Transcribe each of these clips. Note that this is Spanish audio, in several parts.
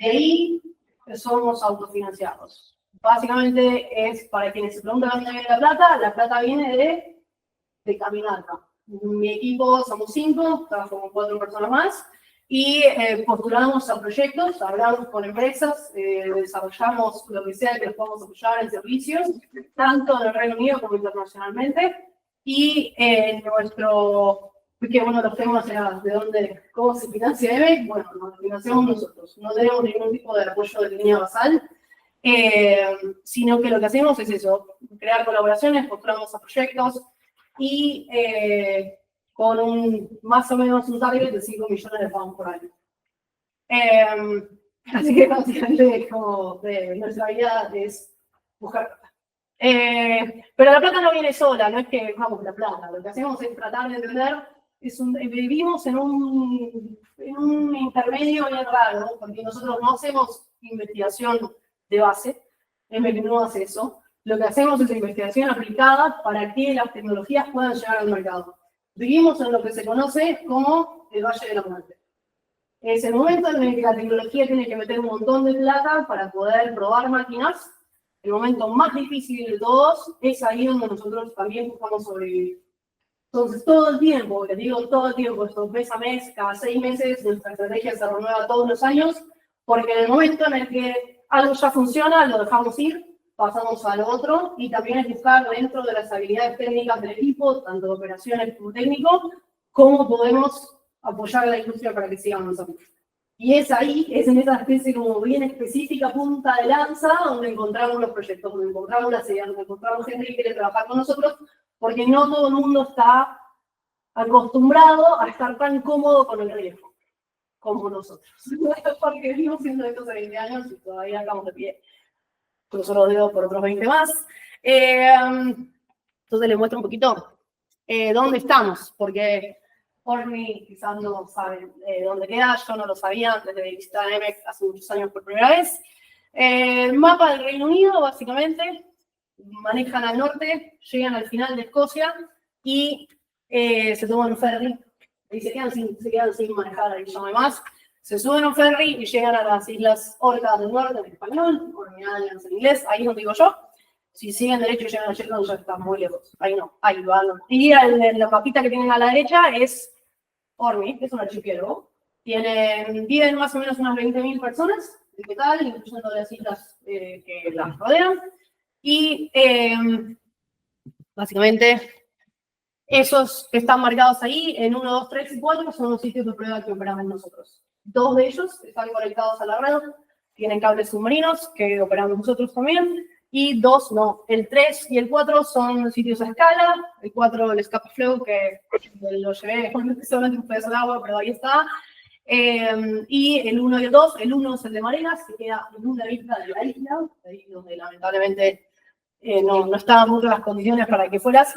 De ahí somos autofinanciados. Básicamente es, para quienes se preguntan dónde viene la plata viene de caminata. Mi equipo somos 5, trabajo con 4 personas más, y postulamos a proyectos, hablamos con empresas, desarrollamos lo que sea que les podamos apoyar en servicios, tanto en el Reino Unido como internacionalmente, y porque bueno, los temas eran cómo se financia EVE, bueno, nos financiamos nosotros, no tenemos ningún tipo de apoyo de línea basal, sino que lo que hacemos es eso, crear colaboraciones, postulamos a proyectos, y con más o menos un target de 5 millones de pounds por año. Así que básicamente como nuestra vida es buscar plata. Pero la plata no viene sola, no es que buscamos la plata, lo que hacemos es tratar de entender, vivimos en un intermedio bien raro, porque nosotros no hacemos investigación de base, ML no hace eso. Lo que hacemos es investigación aplicada para que las tecnologías puedan llegar al mercado. Vivimos en lo que se conoce como el Valle de la Muerte. Es el momento en el que la tecnología tiene que meter un montón de plata para poder probar máquinas. El momento más difícil de todos es ahí donde nosotros también buscamos sobrevivir. Entonces, todo el tiempo, les digo todo el tiempo, esto mes a mes, cada 6 meses, nuestra estrategia se renueva todos los años, porque en el momento en el que algo ya funciona, lo dejamos ir, pasamos al otro, y también es buscar dentro de las habilidades técnicas del equipo, tanto de operaciones como técnico, cómo podemos apoyar a la industria para que siga avanzando. Y es ahí, es en esa especie como bien específica punta de lanza, donde encontramos los proyectos, donde encontramos las ideas, donde encontramos gente que quiere trabajar con nosotros, porque no todo el mundo está acostumbrado a estar tan cómodo con el riesgo, como nosotros. Porque venimos siendo estos hace 20 años y todavía estamos de pie. Cruzo los dedos por otros 20 más. Entonces les muestro un poquito dónde estamos, porque Ormi quizás no saben dónde queda, yo no lo sabía antes de visitar EMEC hace muchos años por primera vez. El mapa del Reino Unido, básicamente, manejan al norte, llegan al final de Escocia y se toman un ferry y se quedan sin manejar ahí no hay más. Se suben a un ferry y llegan a las Islas Orcas del Norte en español, Orkney Islands en inglés, ahí donde digo yo. Si siguen derecho y llegan a Shetland ya están muy lejos, ahí no, ahí van. Y la mapita que tienen a la derecha es Orkney, que es un archipiélago. Viven más o menos unas 20.000 personas, ¿qué tal? Incluyendo las islas que las rodean. Y básicamente, esos que están marcados ahí, en 1, 2, 3 y 4, son los sitios de prueba que operamos nosotros. 2 de ellos están conectados a la red, tienen cables submarinos que operamos nosotros también, y 2 no. El 3 y el 4 son sitios a escala, el 4 el escape flow, que lo llevé solamente un pedazo de agua, pero ahí está. Y el 1 y el 2, el 1 es el de Marenas, que queda en una isla de la isla, ahí donde lamentablemente no estaban muchas las condiciones para que fueras,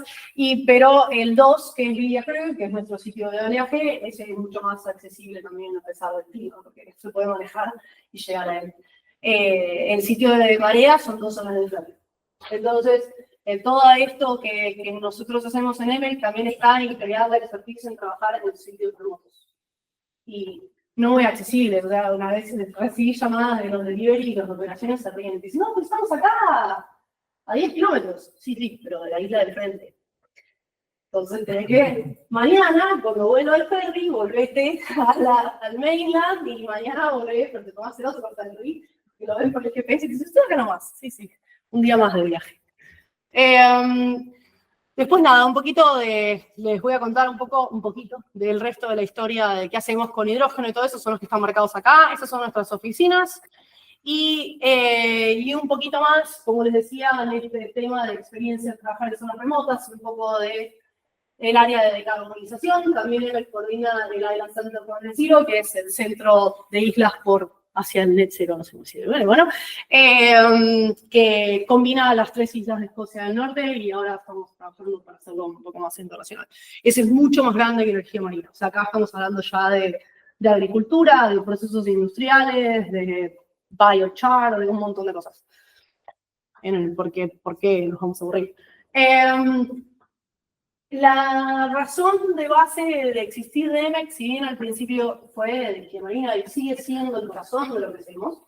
pero el 2, que es Lidia Crew, que es nuestro sitio de oleaje, es mucho más accesible también a pesar del clima, porque se puede manejar y llegar a él. El sitio de marea son 2 zonas de playa. Entonces, todo esto que nosotros hacemos en EMEC también está integrado la expertise en trabajar en los sitios remotos. Y no muy accesibles, o sea, una vez recibí llamadas de los delivery y las operaciones se ríen y dicen, no, pues estamos acá a 10 kilómetros. Sí, pero de la isla del frente. Entonces tenés que, mañana, cuando vuelo al ferry, volvete al mainland y mañana volvés, pero te tomás el otro para salir, que lo ven por el GPS y dices, estoy acá nomás. Sí, un día más de viaje. Después nada, les voy a contar un poquito del resto de la historia de qué hacemos con hidrógeno y todo eso, son los que están marcados acá, esas son nuestras oficinas. Y un poquito más, como les decía, en este tema de experiencia de trabajar en zonas remotas, un poco del área de decarbonización, también él coordina el Island Center for Net Zero, que es el centro de islas hacia el Net Zero, no sé cómo decirlo, bueno, que combina las 3 islas de Escocia del Norte y ahora estamos trabajando para hacerlo un poco más internacional. Ese es mucho más grande que energía marina, o sea, acá estamos hablando ya de agricultura, de procesos industriales, de biochar, de un montón de cosas. ¿Por qué nos vamos a aburrir? La razón de base de existir de EMEC, si bien al principio fue de que Marina y sigue siendo el corazón de lo que hacemos,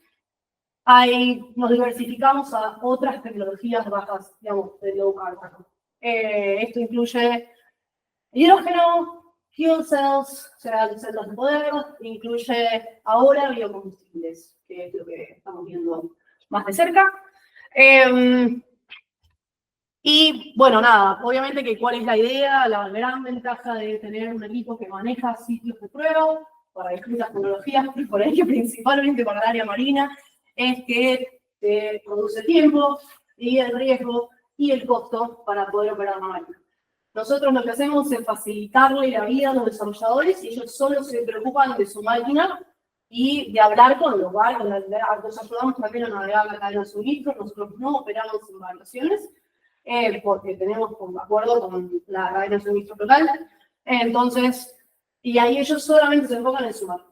nos diversificamos a otras tecnologías bajas, digamos, de low carbon. Esto incluye hidrógeno, fuel cells, o sea, celdas de poder, incluye ahora biocombustibles, que es lo que estamos viendo más de cerca. Y bueno, nada, obviamente que cuál es la idea, la gran ventaja de tener un equipo que maneja sitios de prueba para distintas tecnologías, y por ello principalmente para el área marina, es que produce tiempo y el riesgo y el costo para poder operar la máquina. Nosotros lo que hacemos es facilitarle la vida a los desarrolladores y ellos solo se preocupan de su máquina y de hablar con los barcos. Nos ayudamos también a navegar la cadena de suministro. Nosotros no operamos embarcaciones porque tenemos un acuerdo con la cadena de suministro local. Entonces, y ahí ellos solamente se enfocan en su máquina.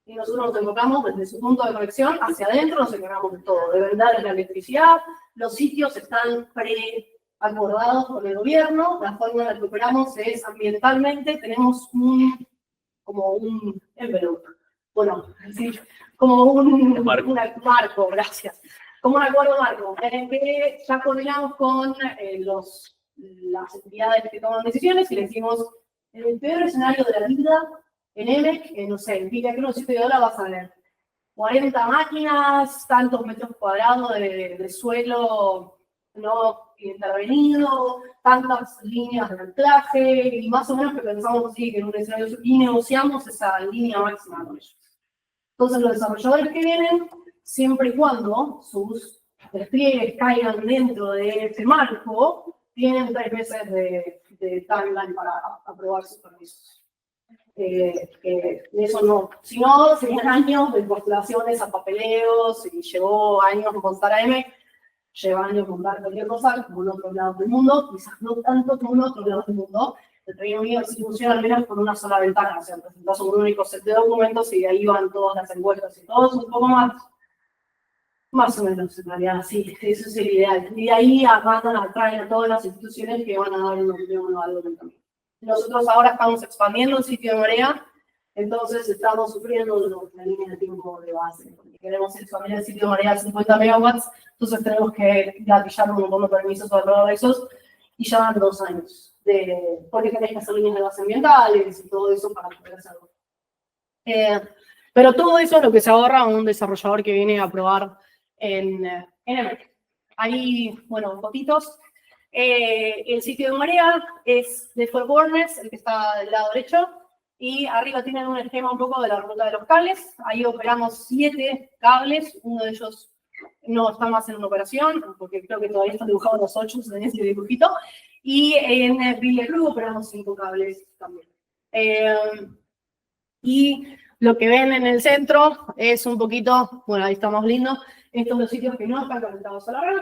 Y nosotros nos enfocamos desde su punto de conexión hacia adentro, nos encargamos de todo, de vender la electricidad, los sitios están acordados con el gobierno, la forma en la que operamos es ambientalmente, tenemos como un envelope, bueno, sí, como un marco, gracias, como un acuerdo marco, en el que ya coordinamos con las entidades que toman decisiones y le decimos, en el peor escenario de la vida, en EMEC, no sé, en Villa Cruz, $7 vas a ver 40 máquinas, tantos metros cuadrados de suelo no intervenido, tantas líneas de anclaje, y más o menos que pensamos así, que en un escenario y negociamos esa línea máxima con ellos. Entonces los desarrolladores que vienen, siempre y cuando sus despliegues caigan dentro de ese marco, tienen 3 meses de timeline para aprobar sus permisos. Eso no, si no, serían años de postulaciones a papeleos, y llevó años montar a EMEC, lleva años montar cualquier cosa, como en otros lados del mundo, quizás no tanto como en otros lados del mundo. El Reino Unido sí funciona al menos con una sola ventana, o sea, presentas un único set de documentos y de ahí van todas las encuestas y todo eso un poco más o menos, en realidad, sí, eso es el ideal. Y de ahí atraen a todas las instituciones que van a dar una opinión o algo también. Nosotros ahora estamos expandiendo el sitio de Marea, entonces estamos sufriendo la línea de tiempo de base, porque queremos expandir el sitio de Marea a 50 megawatts, entonces tenemos que gatillar un montón de permisos alrededor de esos, y ya van 2 años, porque tenés que hacer líneas de base ambientales y todo eso para poder hacerlo. Pero todo eso es lo que se ahorra a un desarrollador que viene a probar en EMEC. Ahí, bueno, fotitos. El sitio de Marea es de Four Corners, el que está del lado derecho, y arriba tienen un esquema un poco de la ruta de los cables. Ahí operamos 7 cables, uno de ellos no está más en operación, porque creo que todavía están dibujados los 8 en ese dibujito, y en Villa Cruz operamos 5 cables también. Y lo que ven en el centro es un poquito, bueno, ahí estamos lindo, estos son los sitios que no están conectados a la red.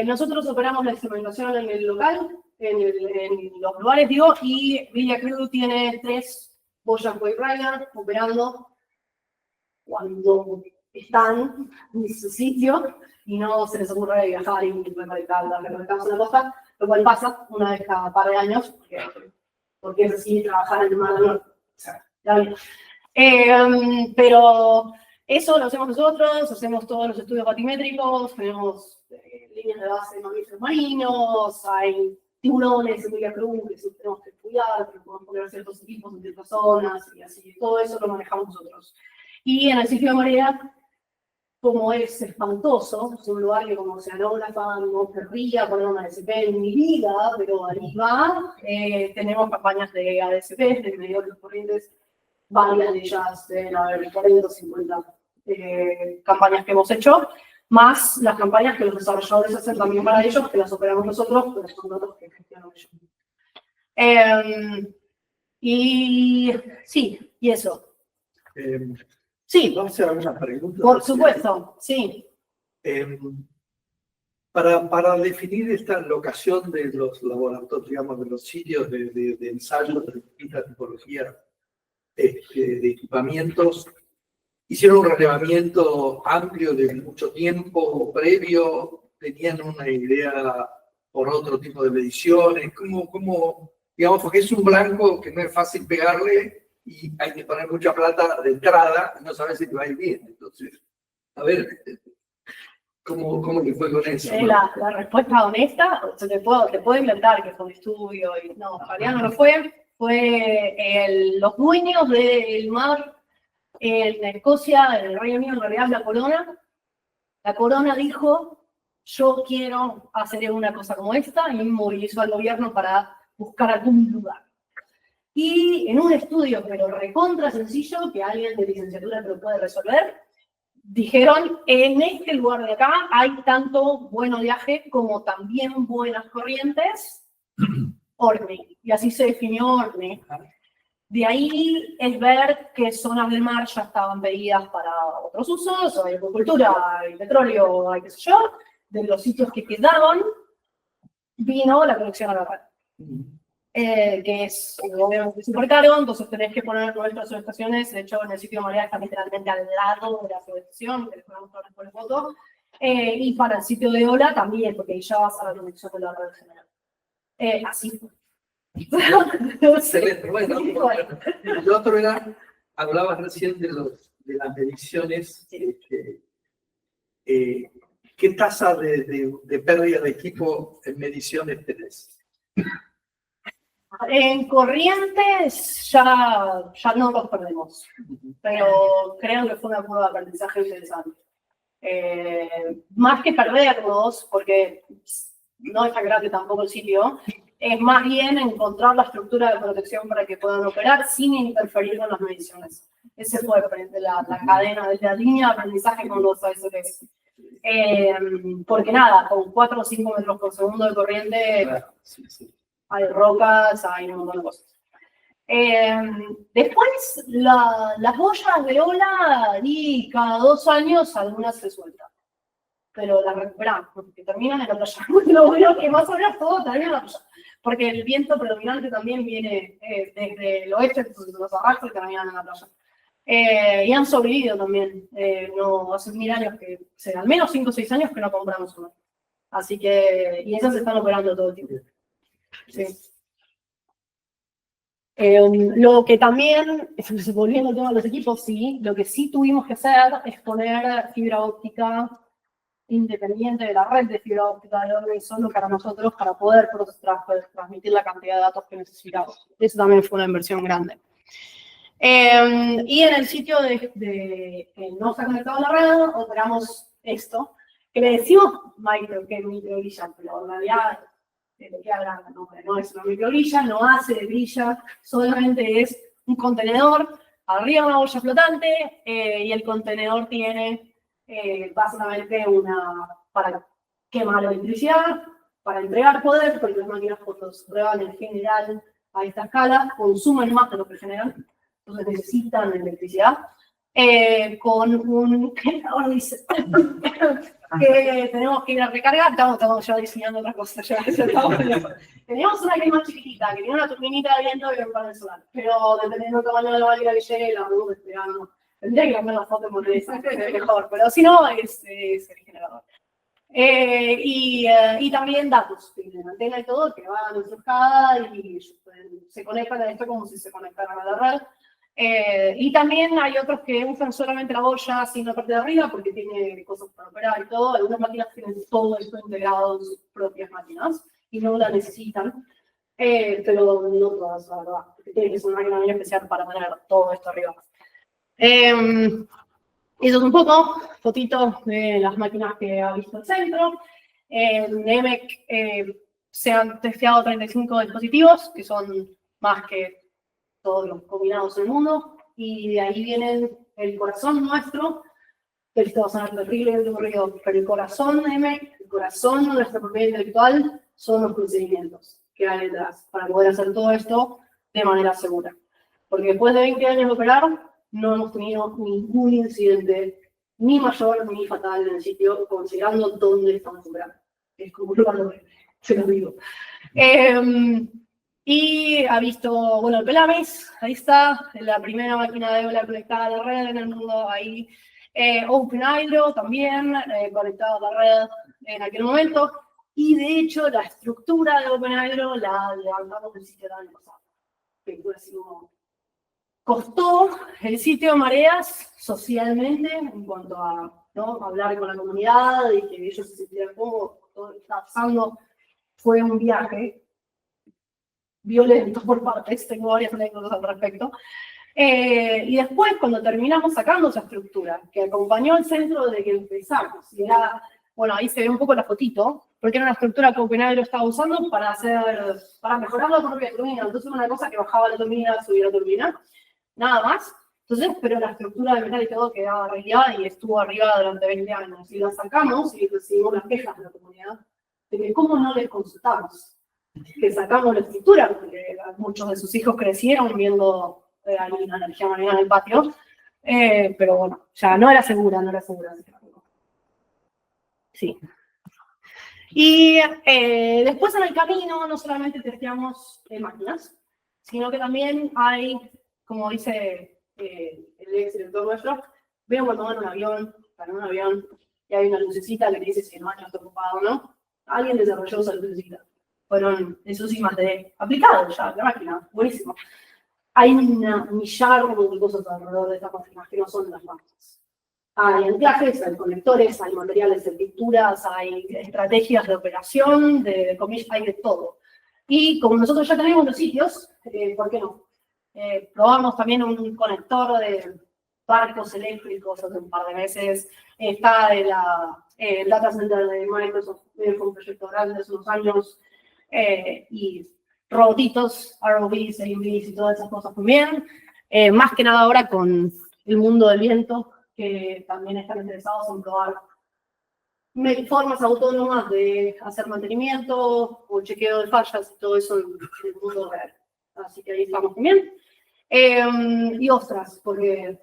Nosotros operamos la instrumentación en el local, en los lugares, digo, y Villa Cruz tiene 3 Boyan Wave Rider operando cuando están en su sitio y no se les ocurre viajar y reconectarse una cosa, lo cual pasa una vez cada par de años, porque es así trabajar en el mar del norte. O sea, pero eso lo hacemos nosotros, hacemos todos los estudios batimétricos, tenemos líneas de base de mamíferos marinos, hay tiburones en Villa Cruz que sí tenemos que cuidar, que podemos poner ciertos equipos en ciertas zonas y así, todo eso lo manejamos nosotros. Y en el sitio de Marea, como es espantoso, es un lugar que como oceanógrafa no querría poner una ADSP en mi vida, pero ahí va, tenemos campañas de ADSP, de medidores de corrientes, varias de ellas deben haber 40 o 50 campañas que hemos hecho, más las campañas que los desarrolladores hacen también para ellos, que las operamos nosotros, pero son datos que gestionan ellos. Y sí, y eso. Sí. Vamos a hacer algunas preguntas. Por supuesto, sí. Para definir esta locación de los laboratorios, digamos, de los sitios de ensayo de distintas tipologías de equipamientos, hicieron un relevamiento amplio de mucho tiempo previo, tenían una idea por otro tipo de mediciones, ¿cómo digamos, porque es un blanco que no es fácil pegarle y hay que poner mucha plata de entrada y no sabes si te va a ir bien. Entonces, a ver, ¿cómo le fue con eso? La respuesta honesta, o sea, te puedo inventar que fue un estudio, y no, en realidad no lo fue. Los dueños del mar en Escocia, en el Reino Unido, en realidad la corona dijo, yo quiero hacer una cosa como esta, y movilizó al gobierno para buscar algún lugar. Y en un estudio, pero recontra sencillo, que alguien de licenciatura te lo puede resolver, dijeron, en este lugar de acá hay tanto buen oleaje como también buenas corrientes, Orkney. Y así se definió Orkney. De ahí es ver qué zonas del mar ya estaban pedidas para otros usos, hay agricultura, hay petróleo, hay qué sé yo. De los sitios que quedaban, vino la conexión a la red. Que es obviamente súper caro, entonces tenés que poner nuestras subestaciones. De hecho, en el sitio de Marea está literalmente al lado de la subestación, que les podemos poner por la foto. Y para el sitio de Ola también, porque ahí ya vas a la conexión con la red general. Así fue. Excelente. Bueno, el otro era, hablabas recién de las mediciones. Sí. ¿Qué tasa de pérdida de equipo en mediciones tenés? En corrientes ya no los perdemos, pero creo que fue una curva de aprendizaje interesante. Más que perderlos, porque no es tan grande tampoco el sitio, es más bien encontrar la estructura de protección para que puedan operar sin interferir con las mediciones. Ese fue la cadena de la línea de aprendizaje con los ASOS. Porque nada, con 4 o 5 metros por segundo de corriente, Claro, sí. hay rocas, hay un montón de cosas. Después, las boyas de ola, y cada 2 años algunas se sueltan. Pero las recuperamos, porque terminan en la playa. Lo bueno que más o menos todo termina en la playa. Porque el viento predominante también viene desde el oeste, entonces los arrastra y terminan en la playa. Y han sobrevivido también. No, hace 1000 años que, al menos 5 o 6 años que no compramos una. Así que, y esas se están operando todo el tiempo. Sí. Lo que también, volviendo al tema de los equipos, sí, lo que sí tuvimos que hacer es poner fibra óptica independiente de la red de fibra óptica de Orkney solo para nosotros, para poder transmitir la cantidad de datos que necesitamos. Eso también fue una inversión grande. Y en el sitio de no estar conectado a la red, operamos esto, que le decimos microgrilla, pero en realidad de lo que hablan, no es una microgrilla, no hace de grilla, solamente es un contenedor, arriba una boya flotante, y el contenedor tiene básicamente para quemar electricidad, para entregar poder, porque las máquinas fotoprueban en general a esta escala, consumen más de lo que generan, entonces necesitan electricidad, con un generador dice que tenemos que ir a recargar. Estamos ya diseñando otra cosa. Teníamos una que más chiquitita, que tiene una turbinita de viento y un panel solar, pero dependiendo del tamaño de la válvula que llegue, la luz esperando. Tendría que cambiar la foto por eso, es mejor, pero si no, es el generador. Y también datos, tienen antena y todo, que van enfrascada y se conectan a esto como si se conectaran a la red. Y también hay otros que usan solamente la boya sin la parte de arriba porque tiene cosas para operar y todo. Algunas máquinas tienen todo esto integrado en sus propias máquinas y no la necesitan. Pero no todas, la verdad. Tiene que ser una máquina muy especial para tener todo esto arriba. Eso es un poco, fotitos de las máquinas que ha visto el centro. En EMEC se han testeado 35 dispositivos, que son más que todos los combinados en el mundo, y de ahí vienen el corazón nuestro, que esto va a sonar terriblemente aburrido, pero el corazón de EMEC, el corazón de nuestra propiedad intelectual, son los procedimientos que hay detrás, para poder hacer todo esto de manera segura. Porque después de 20 años de operar, no hemos tenido ningún incidente, ni mayor ni fatal en el sitio, considerando dónde estamos operando. Es como un lugar, se lo digo. Y ha visto, bueno, el Pelamis, ahí está, la primera máquina de ola conectada a la red en el mundo, ahí. Open Hydro también, conectado a la red en aquel momento. Y de hecho, la estructura de Open Agro la levantamos del sitio del año pasado. Que fue así como... Costó el sitio Mareas socialmente en cuanto a, ¿no?, hablar con la comunidad y que ellos se sintieran cómodos. Todo lo que estaba pasando fue un viaje violento por partes. Tengo varias anécdotas al respecto. Y después, cuando terminamos sacando esa estructura, que acompañó al centro de que empezamos, y era, bueno, ahí se ve un poco la fotito, porque era una estructura que Open Agro estaba usando para mejorar la propia turbina. Entonces, una cosa que bajaba la turbina, subía la turbina, nada más. Entonces, pero la estructura de metal y todo quedaba arreglada y estuvo arriba durante 20 años. Y la sacamos y recibimos las quejas de la comunidad de que cómo no les consultamos, que sacamos la estructura, porque muchos de sus hijos crecieron viendo ahí una energía marina en el patio, pero bueno, ya no era segura. Sí. Y después en el camino no solamente testeamos máquinas, sino que también hay, como dice el ex director nuestro, veo cuando van en un avión, y hay una lucecita que te dice si el baño está ocupado o no. Alguien desarrolló esa lucecita. Fueron esos I+D aplicados ya, la máquina, buenísimo. Hay un millar de cosas alrededor de estas máquinas que no son las máquinas. Hay anclajes, hay conectores, hay materiales de pinturas, hay estrategias de operación, hay de todo. Y como nosotros ya tenemos los sitios, ¿por qué no? Probamos también un conector de barcos eléctricos hace un par de meses. Está el data center de Microsoft, fue un proyecto grande hace unos años. Y robotitos, ROVs, AUVs y todas esas cosas también. Más que nada ahora con el mundo del viento, que también están interesados en probar formas autónomas de hacer mantenimiento o chequeo de fallas y todo eso en el mundo real. Así que ahí estamos también. Y ostras, porque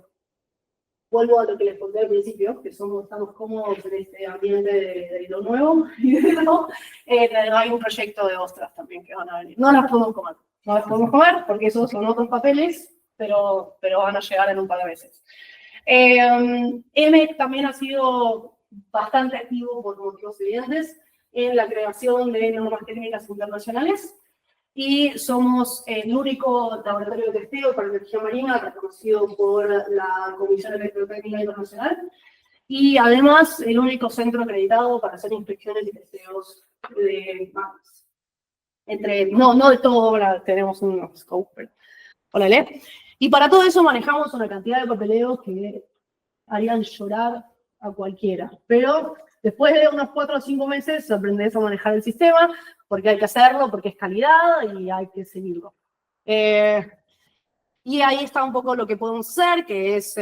vuelvo a lo que les conté al principio, que estamos cómodos en este ambiente de lo nuevo. Hay un proyecto de ostras también que van a venir. No las podemos comer porque esos son otros papeles, pero van a llegar en un par de meses. EMEC también ha sido bastante activo por motivos evidentes en la creación de normas técnicas internacionales y somos el único laboratorio de testeo para energía marina reconocido por la Comisión Electrotécnica Internacional y además el único centro acreditado para hacer inspecciones y testeos de máquinas. No de todo, ahora tenemos un scope, pero órale. Y para todo eso manejamos una cantidad de papeleos que harían llorar a cualquiera. Pero después de unos 4 o 5 meses aprendes a manejar el sistema, porque hay que hacerlo, porque es calidad y hay que seguirlo. Y ahí está un poco lo que podemos hacer, que es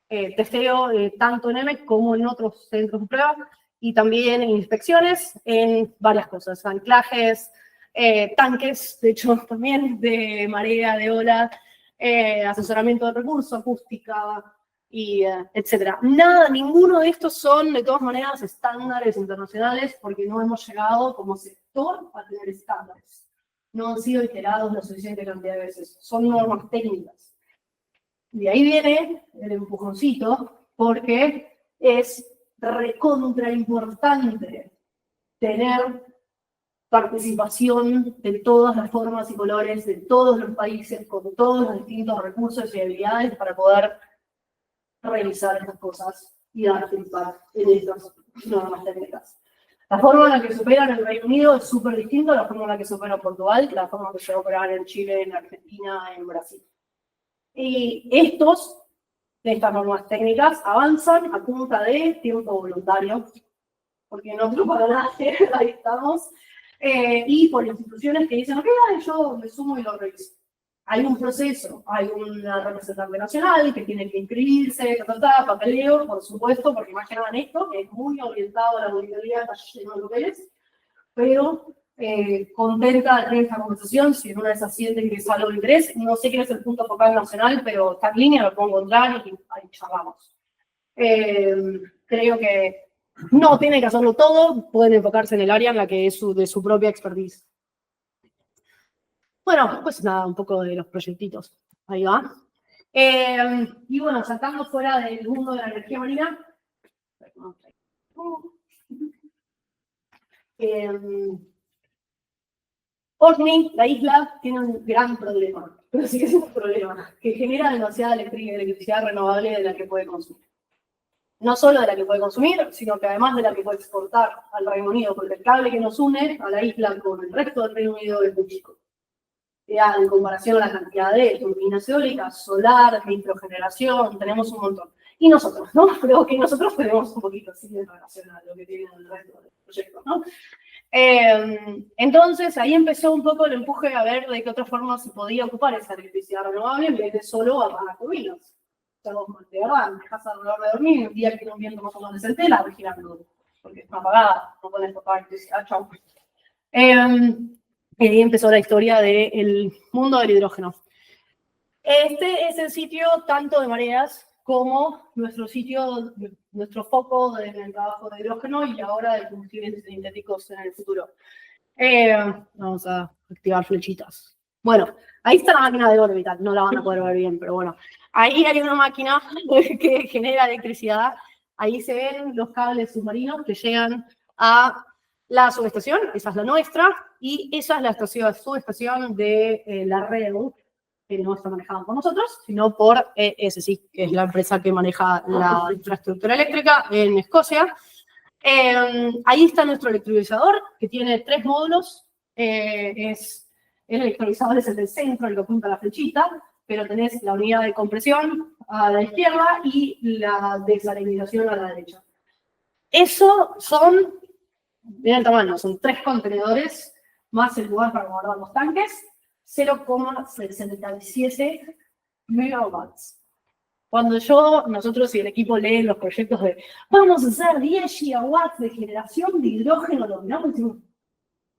testeo tanto en EMEC como en otros centros de prueba, y también inspecciones en varias cosas, anclajes, tanques, de hecho también de marea, de ola, asesoramiento de recursos, acústica, y etcétera. Ninguno de estos son, de todas maneras, estándares internacionales, porque no hemos llegado como sector a tener estándares. No han sido iterados la suficiente cantidad de veces. Son normas técnicas. Y ahí viene el empujoncito, porque es recontra importante tener participación de todas las formas y colores de todos los países, con todos los distintos recursos y habilidades para poder realizar estas cosas y dar feedback en estas normas técnicas. La forma en la que se opera en el Reino Unido es súper distinta a la forma en la que se opera en Portugal, la forma en la que se va a operar en Chile, en Argentina, en Brasil. Y estas normas técnicas avanzan a punta de tiempo voluntario, porque no para nadie, ahí estamos, y por instituciones que dicen, ok, yo me sumo y lo reviso. Hay un proceso, hay una representante nacional que tiene que inscribirse, papeleo, por supuesto, porque imaginaban esto, que es muy orientado a la auditoría, está lleno de papeles, pero contenta de tener esta conversación, si en una de esas sienten que es algo de interés, no sé quién es el punto focal nacional, pero está en línea, lo puedo encontrar y ahí charlamos. Creo que no tienen que hacerlo todo, pueden enfocarse en el área en la que es de su propia expertise. Bueno, pues nada, un poco de los proyectitos. Ahí va. Y bueno, saltando fuera del mundo de la energía marina. Orkney, la isla, tiene un gran problema, pero sigue siendo un problema, que genera demasiada electricidad renovable de la que puede consumir. No solo de la que puede consumir, sino que además de la que puede exportar al Reino Unido, porque el cable que nos une a la isla con el resto del Reino Unido es muy chico. Ya, en comparación a la cantidad de turbinas eólicas, solar, de microgeneración, tenemos un montón. Y nosotros, ¿no? Creo que nosotros tenemos un poquito así en relación a lo que tienen el resto del proyecto, ¿no? Entonces, ahí empezó un poco el empuje a ver de qué otra forma se podía ocupar esa electricidad renovable en vez de solo apagar turbinas. O sea, vos, de verdad, me dejas alrededor de dormir y un día que no viento más o menos decente, la voy girando, porque está apagada, no puedes tocar electricidad, chau. Y ahí empezó la historia del mundo del hidrógeno. Este es el sitio tanto de mareas como nuestro sitio, nuestro foco en el trabajo de hidrógeno y ahora de combustibles sintéticos en el futuro. Vamos a activar flechitas. Bueno, ahí está la máquina de Orbital, no la van a poder ver bien, pero bueno. Ahí hay una máquina que genera electricidad. Ahí se ven los cables submarinos que llegan a la subestación, esa es la nuestra, y esa es la subestación de la red, que no está manejada por nosotros, sino por ESSI, que es la empresa que maneja la infraestructura eléctrica en Escocia. Ahí está nuestro electrolizador, que tiene 3 módulos. El electrolizador es el del centro, el que apunta a la flechita, pero tenés la unidad de compresión a la izquierda y la desalinización a la derecha. Eso son, miren el tamaño, son 3 contenedores, más el lugar para guardar los tanques, 0,67 megawatts. Cuando nosotros y el equipo leen los proyectos de vamos a hacer 10 gigawatts de generación de hidrógeno, lo miramos y decimos,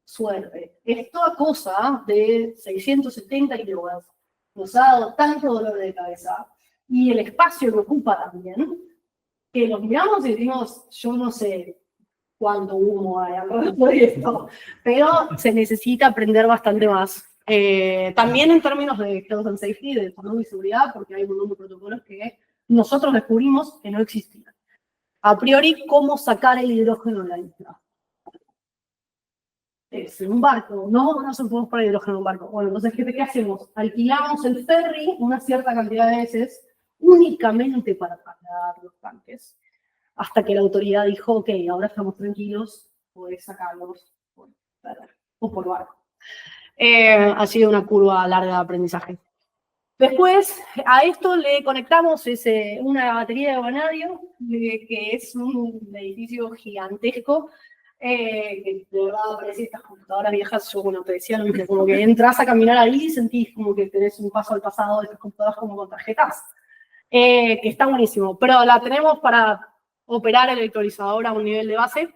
suerte. Es toda cosa de 670 kilowatts. Nos ha dado tanto dolor de cabeza y el espacio que ocupa también, que los miramos y decimos, yo no sé cuánto humo hay alrededor de esto, pero se necesita aprender bastante más. También en términos de health and safety, de salud y seguridad, porque hay un montón de protocolos que nosotros descubrimos que no existían. A priori, ¿cómo sacar el hidrógeno de la isla? Es en un barco, no se podemos poner hidrógeno en un barco. Bueno, entonces, ¿qué hacemos? Alquilamos el ferry una cierta cantidad de veces únicamente para trasladar los tanques, hasta que la autoridad dijo, ok, ahora estamos tranquilos, podés sacarlos por ferry o por barco. Ha sido una curva larga de aprendizaje. Después, a esto le conectamos una batería de vanadio, que es un edificio gigantesco, que de verdad parece estas computadoras viejas. Yo, bueno, te decía lo mismo, como que entras a caminar ahí y sentís como que tenés un paso al pasado de estas computadoras como con tarjetas, que está buenísimo, pero la tenemos para operar el electrolizador a un nivel de base.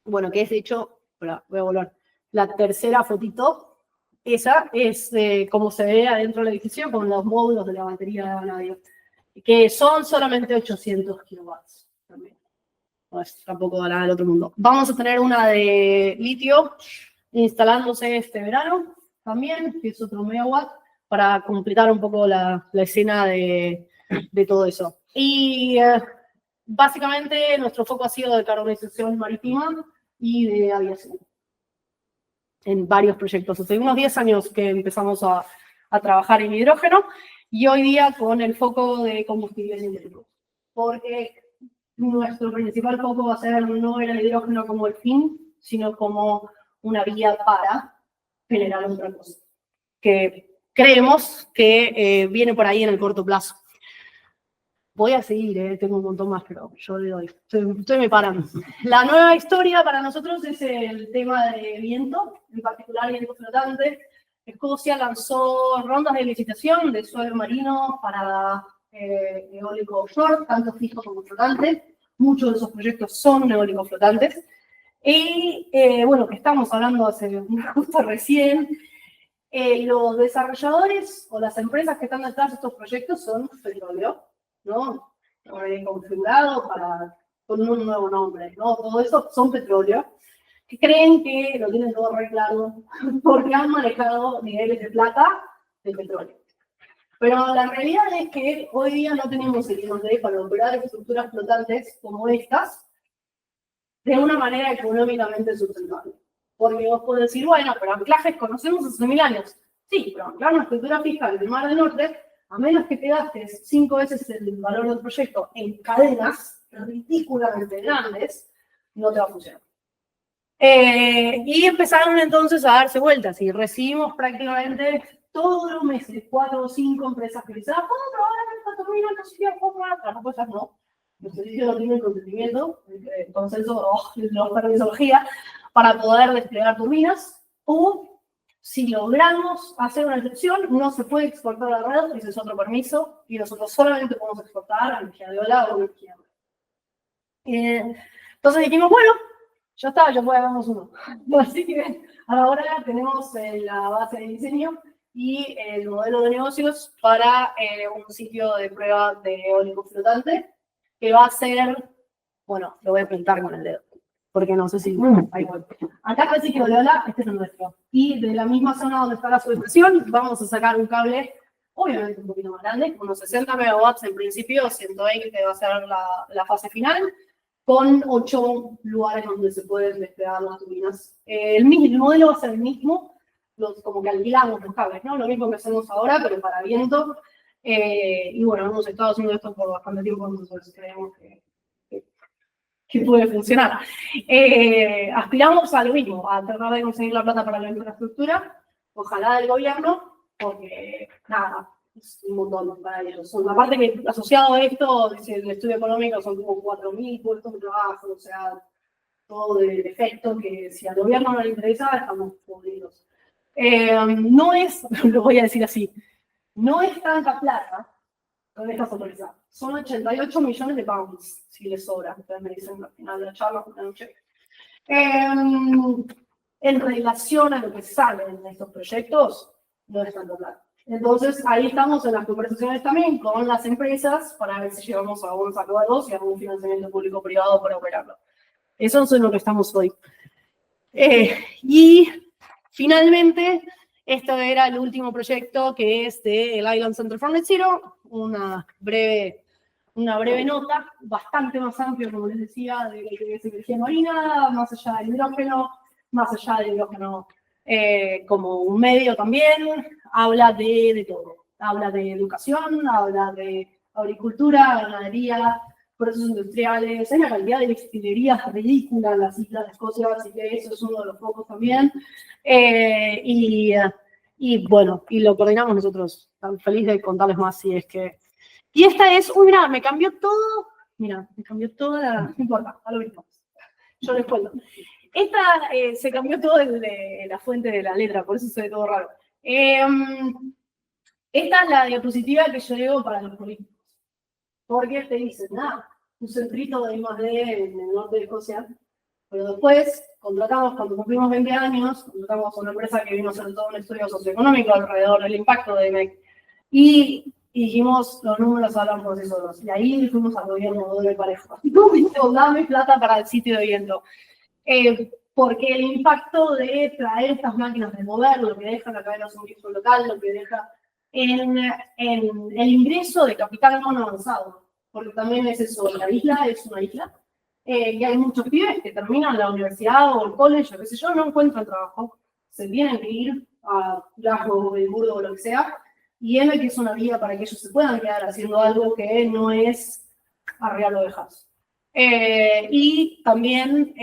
Bueno, que es de hecho, voy a volver. La tercera fotito, esa es como se ve adentro del edificio con los módulos de la batería de vanadio, que son solamente 800 kilowatts también. No es tampoco nada del otro mundo. Vamos a tener una de litio instalándose este verano también, que es otro megawatt, para completar un poco la escena de todo eso. Y básicamente nuestro foco ha sido de carbonización marítima y de aviación, en varios proyectos. Hace unos 10 años que empezamos a trabajar en hidrógeno y hoy día con el foco de combustibles sintéticos. Porque nuestro principal foco va a ser no el hidrógeno como el fin, sino como una vía para generar otra cosa, que creemos que viene por ahí en el corto plazo. Voy a seguir, tengo un montón más, pero yo le doy. Estoy me parando. La nueva historia para nosotros es el tema de viento, en particular viento flotante. Escocia lanzó rondas de licitación de suelo marino para eólico offshore, tanto fijo como flotante. Muchos de esos proyectos son eólicos flotantes. Y bueno, que estamos hablando justo recién, los desarrolladores o las empresas que están detrás de estos proyectos son petróleo, ¿no? Configurado con un nuevo nombre, ¿no? Todo eso son petróleo, que creen que lo tienen todo re claro porque han manejado niveles de plata de petróleo. Pero la realidad es que hoy día no tenemos el I+D para operar estructuras flotantes como estas, de una manera económicamente sustentable. Porque vos podés decir, bueno, pero anclajes conocemos hace 1000 años. Sí, pero anclar una estructura fiscal del Mar del Norte, a menos que te gastes 5 veces el valor del proyecto en cadenas ridículamente grandes, no te va a funcionar. Y empezaron entonces a darse vueltas y recibimos prácticamente todos los meses 4 o 5 empresas que dicen, ¿puedo probar esta turbina? No sé si puedo probar. Las respuestas no. Los servicios no tienen consentimiento, consenso o la permisología para poder desplegar turbinas. O si logramos hacer una excepción, no se puede exportar a la red, ese es otro permiso, y nosotros solamente podemos exportar a energía de ola o energía. Entonces dijimos, bueno, ya está, ya hagamos uno. Así que ahora tenemos la base de diseño y el modelo de negocios para un sitio de prueba de eólico flotante que va a ser, bueno, lo voy a pintar con el dedo, porque no sé si... ahí voy. Acá está el sitio de ola, este es el nuestro. Y de la misma zona donde está la subestación, vamos a sacar un cable, obviamente un poquito más grande, unos 60 megawatts en principio, 120 va a ser la fase final, con 8 lugares donde se pueden desplegar las turbinas. El modelo va a ser el mismo, como que alquilamos los cables, ¿no? Lo mismo que hacemos ahora, pero para viento. Y bueno, hemos estado haciendo esto por bastante tiempo, entonces creemos que puede funcionar. Aspiramos a lo mismo, a tratar de conseguir la plata para la infraestructura, ojalá del gobierno, porque nada, es un montón para ellos. Aparte que asociado a esto, dice el estudio económico, son como 4.000 puestos de trabajo, o sea, todo de efecto que si al gobierno no le interesa, estamos podridos. No es, lo voy a decir así, no es tanta plata con estas autoridades. Son 88 millones de pounds, si les sobra. Ustedes me dicen al final de la charla, por la noche. En relación a lo que sale en estos proyectos, no es tanto plata. Entonces, ahí estamos en las conversaciones también con las empresas para ver si llegamos a algunos acuerdos y a algún financiamiento público-privado para operarlo. Eso es en lo que estamos hoy. Y finalmente, esto era el último proyecto que es del Island Center for Net Zero, una breve nota, bastante más amplia, como les decía, de lo que es energía marina, más allá del hidrógeno como un medio también, habla de todo. Habla de educación, habla de agricultura, ganadería, procesos industriales, hay una cantidad de destilerías ridículas en las islas de Escocia, así que eso es uno de los focos también. Y bueno, y lo coordinamos nosotros. Tan feliz de contarles más si es que... Y esta es, uy, mira, me cambió todo, mira, me cambió toda la... No importa, a lo mismo. Yo les cuento. Esta se cambió todo de la fuente de la letra, por eso se ve todo raro. Esta es la diapositiva que yo llevo para los políticos. Porque te dicen, nada, un centrito de I+D en el norte de Escocia, pero después contratamos, cuando cumplimos 20 años, contratamos a una empresa que vino a hacer todo un estudio socioeconómico alrededor del impacto de MEC. Y dijimos, los números hablan por sí solos. Y ahí fuimos al gobierno doble parejo. Dame plata para el sitio de viento. Porque el impacto de traer estas máquinas, de mover lo que deja la cadena de suministro local, lo que deja en el ingreso de capital humano avanzado. Porque también es eso, la isla es una isla. Y hay muchos pibes que terminan la universidad o el college, qué sé yo, no encuentran trabajo. Se tienen que ir a Glasgow, Edimburgo o lo que sea. Y M que es una vía para que ellos se puedan quedar haciendo algo que no es arreglar ovejas. Y también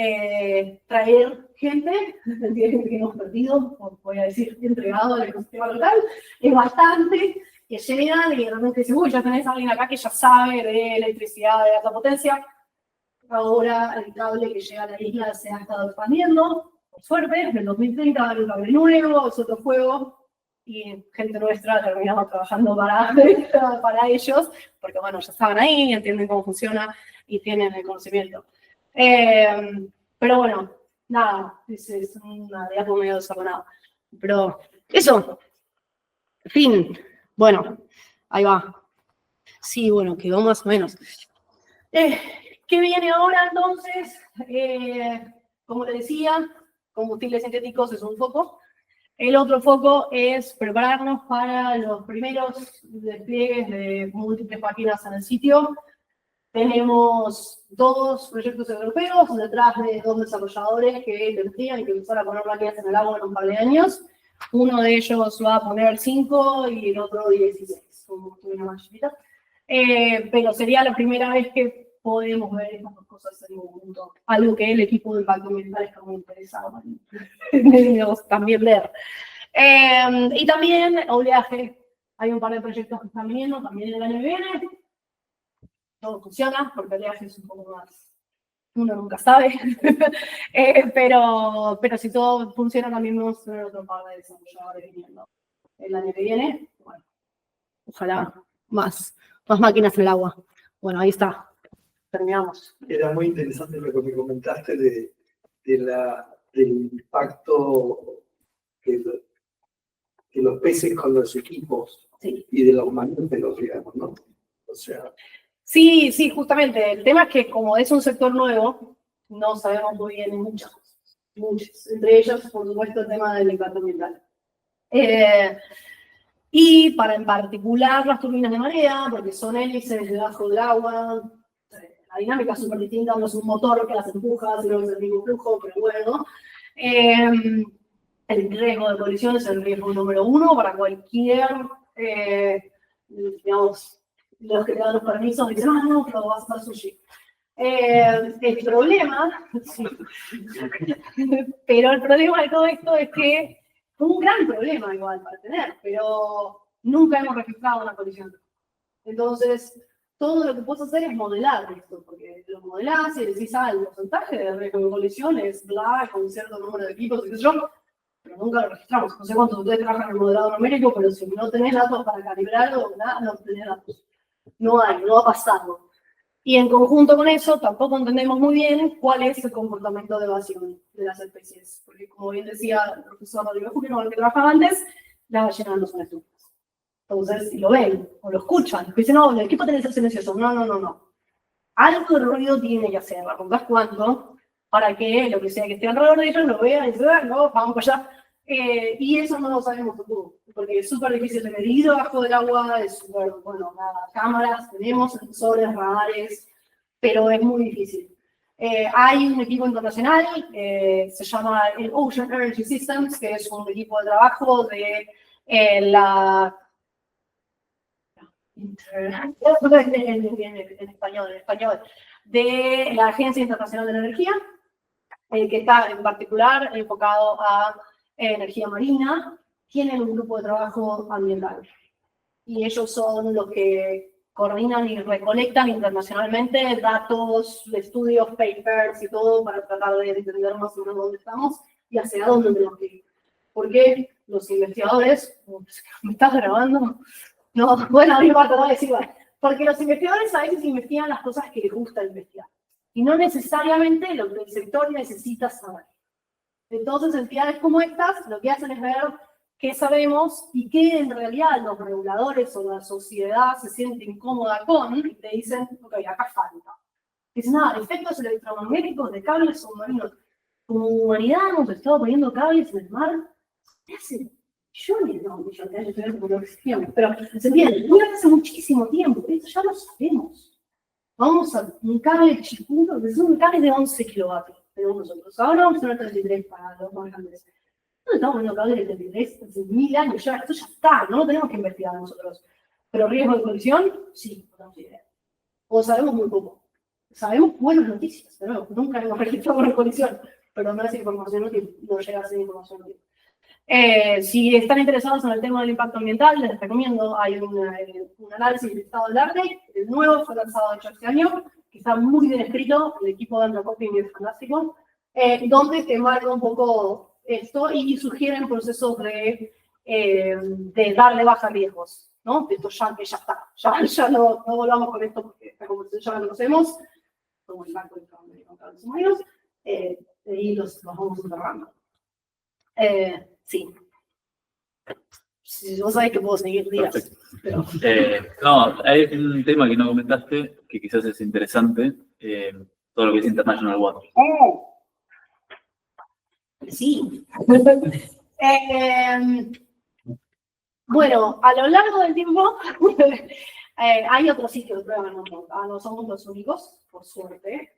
traer gente que hemos perdido, voy a decir, entregado al ecosistema local, es bastante, que llegan y de repente dicen, uy, ya tenés a alguien acá que ya sabe de electricidad de alta potencia. Ahora el cable que llega a la isla se ha estado expandiendo, por suerte, en el 2030 va a haber un cable nuevo, es otro juego, y gente nuestra ha terminado trabajando para ellos, porque bueno, ya estaban ahí, entienden cómo funciona y tienen el conocimiento. Pero bueno, nada, es una diapo medio desordenada. Pero eso, fin, bueno, ahí va. Sí, bueno, quedó más o menos. ¿Qué viene ahora entonces? Como les decía, combustibles sintéticos es un foco. El otro foco es prepararnos para los primeros despliegues de múltiples máquinas en el sitio. Tenemos 2 proyectos europeos detrás de 2 desarrolladores que tendrían que empezar a poner máquinas en el agua en un par de años. Uno de ellos va a poner 5 y el otro 16, como una más chiquita. Pero sería la primera vez que podemos ver estas 2 cosas en conjunto. Algo que el equipo de impacto ambiental está muy interesado en también ver. Y también oleaje. Hay un par de proyectos que están viniendo también el año que viene. Todo funciona, porque oleaje es un poco más, uno nunca sabe. pero si todo funciona, también vamos a tener otro par de desarrolladores viniendo el año que viene. Bueno, ojalá más máquinas en el agua. Bueno, ahí está. Terminamos. Era muy interesante lo que me comentaste del impacto que los peces con los equipos, Sí. Y de los mamíferos, digamos, ¿no? O sea, Sí, justamente. El tema es que como es un sector nuevo, no sabemos muy bien muchas cosas. Muchas. Entre ellas, por supuesto, el tema del impacto ambiental. Y para en particular las turbinas de marea, porque son hélices debajo del agua, la dinámica es súper distinta, no es un motor que las empuja, sino que es el mismo flujo, pero bueno. El riesgo de colisión es el riesgo número 1 para cualquier, digamos, los que te dan los permisos dicen, no, pero vas a hacer sushi. El problema, sí. Pero el problema de todo esto es que fue un gran problema igual para tener, pero nunca hemos registrado una colisión. Entonces, todo lo que puedes hacer es modelar esto, porque lo modelás y decís, el porcentaje de riesgo de colisión es bla, con cierto número de equipos, y qué sé yo, pero nunca lo registramos. No sé cuántos ustedes trabajan en el modelado numérico, pero si no tenés datos para calibrarlo, no tenés datos. No ha pasado. Y en conjunto con eso, tampoco entendemos muy bien cuál es el comportamiento de evasión de las especies. Porque, como bien decía el profesor Rodrigo Julio, con el que trabajaba antes, las ballenas no son estúpidas. Entonces, si lo ven o lo escuchan, dicen, no, el equipo tiene que ser silencioso. No. Algo de ruido tiene que hacer, ¿verdad? ¿Cuánto? Para que lo que sea que esté alrededor de ellos lo vean y digan, no, vamos para allá. Y eso no lo sabemos tampoco, porque es súper difícil de medir debajo del agua, es súper, bueno, cámaras, tenemos sensores, radares, pero es muy difícil. Hay un equipo internacional, se llama el Ocean Energy Systems, que es un equipo de trabajo de la... en español, de la Agencia Internacional de la Energía, que está en particular enfocado a energía marina. Tienen un grupo de trabajo ambiental y ellos son los que coordinan y recolectan internacionalmente datos, estudios, papers y todo para tratar de entender más o menos dónde estamos y hacia dónde tenemos que ir. Porque los investigadores, ¿me estás grabando? No, bueno, no importa, no es igual. Porque los investigadores a veces investigan las cosas que les gusta investigar y no necesariamente lo que el sector necesita saber. Entonces, entidades como estas lo que hacen es ver qué sabemos y qué en realidad los reguladores o la sociedad se sienten incómoda con y te dicen, ok, acá falta. Dicen, efectos electromagnéticos de cables submarinos. Como humanidad hemos estado poniendo cables en el mar hace millones de años, porque no existíamos, pero se entiende, hace muchísimo tiempo, eso ya lo sabemos. Vamos a un cable chiquito, que es un cable de 11 kilovatios, tenemos nosotros. Ahora vamos a tener 33 para los más grandes. No estamos poniendo cables de 33 hace 1000 años, ya, esto ya está, no lo tenemos que investigar nosotros. Pero riesgo de colisión, sí, no tenemos idea. O sabemos muy poco. Sabemos buenas noticias, pero nunca hemos registrado una colisión, pero no es información útil, no llega a ser información útil. Si están interesados en el tema del impacto ambiental, les recomiendo, hay un análisis del estado del arte, el nuevo fue lanzado de hecho este año, que está muy bien escrito, el equipo de Antropocoping es fantástico, donde te marca un poco esto y sugieren procesos de darle baja riesgos, ¿no? Esto ya está, ya no volvamos con esto porque esta conversación ya la conocemos, como el impacto de los humanos, y los vamos enterrando. Sí. Si vos sabés que puedo seguir días. Pero... no, hay un tema que no comentaste, que quizás es interesante, todo lo que es International Water. Sí. Bueno, a lo largo del tiempo Hay otros sitios de prueba en el mundo, no somos los únicos, por suerte.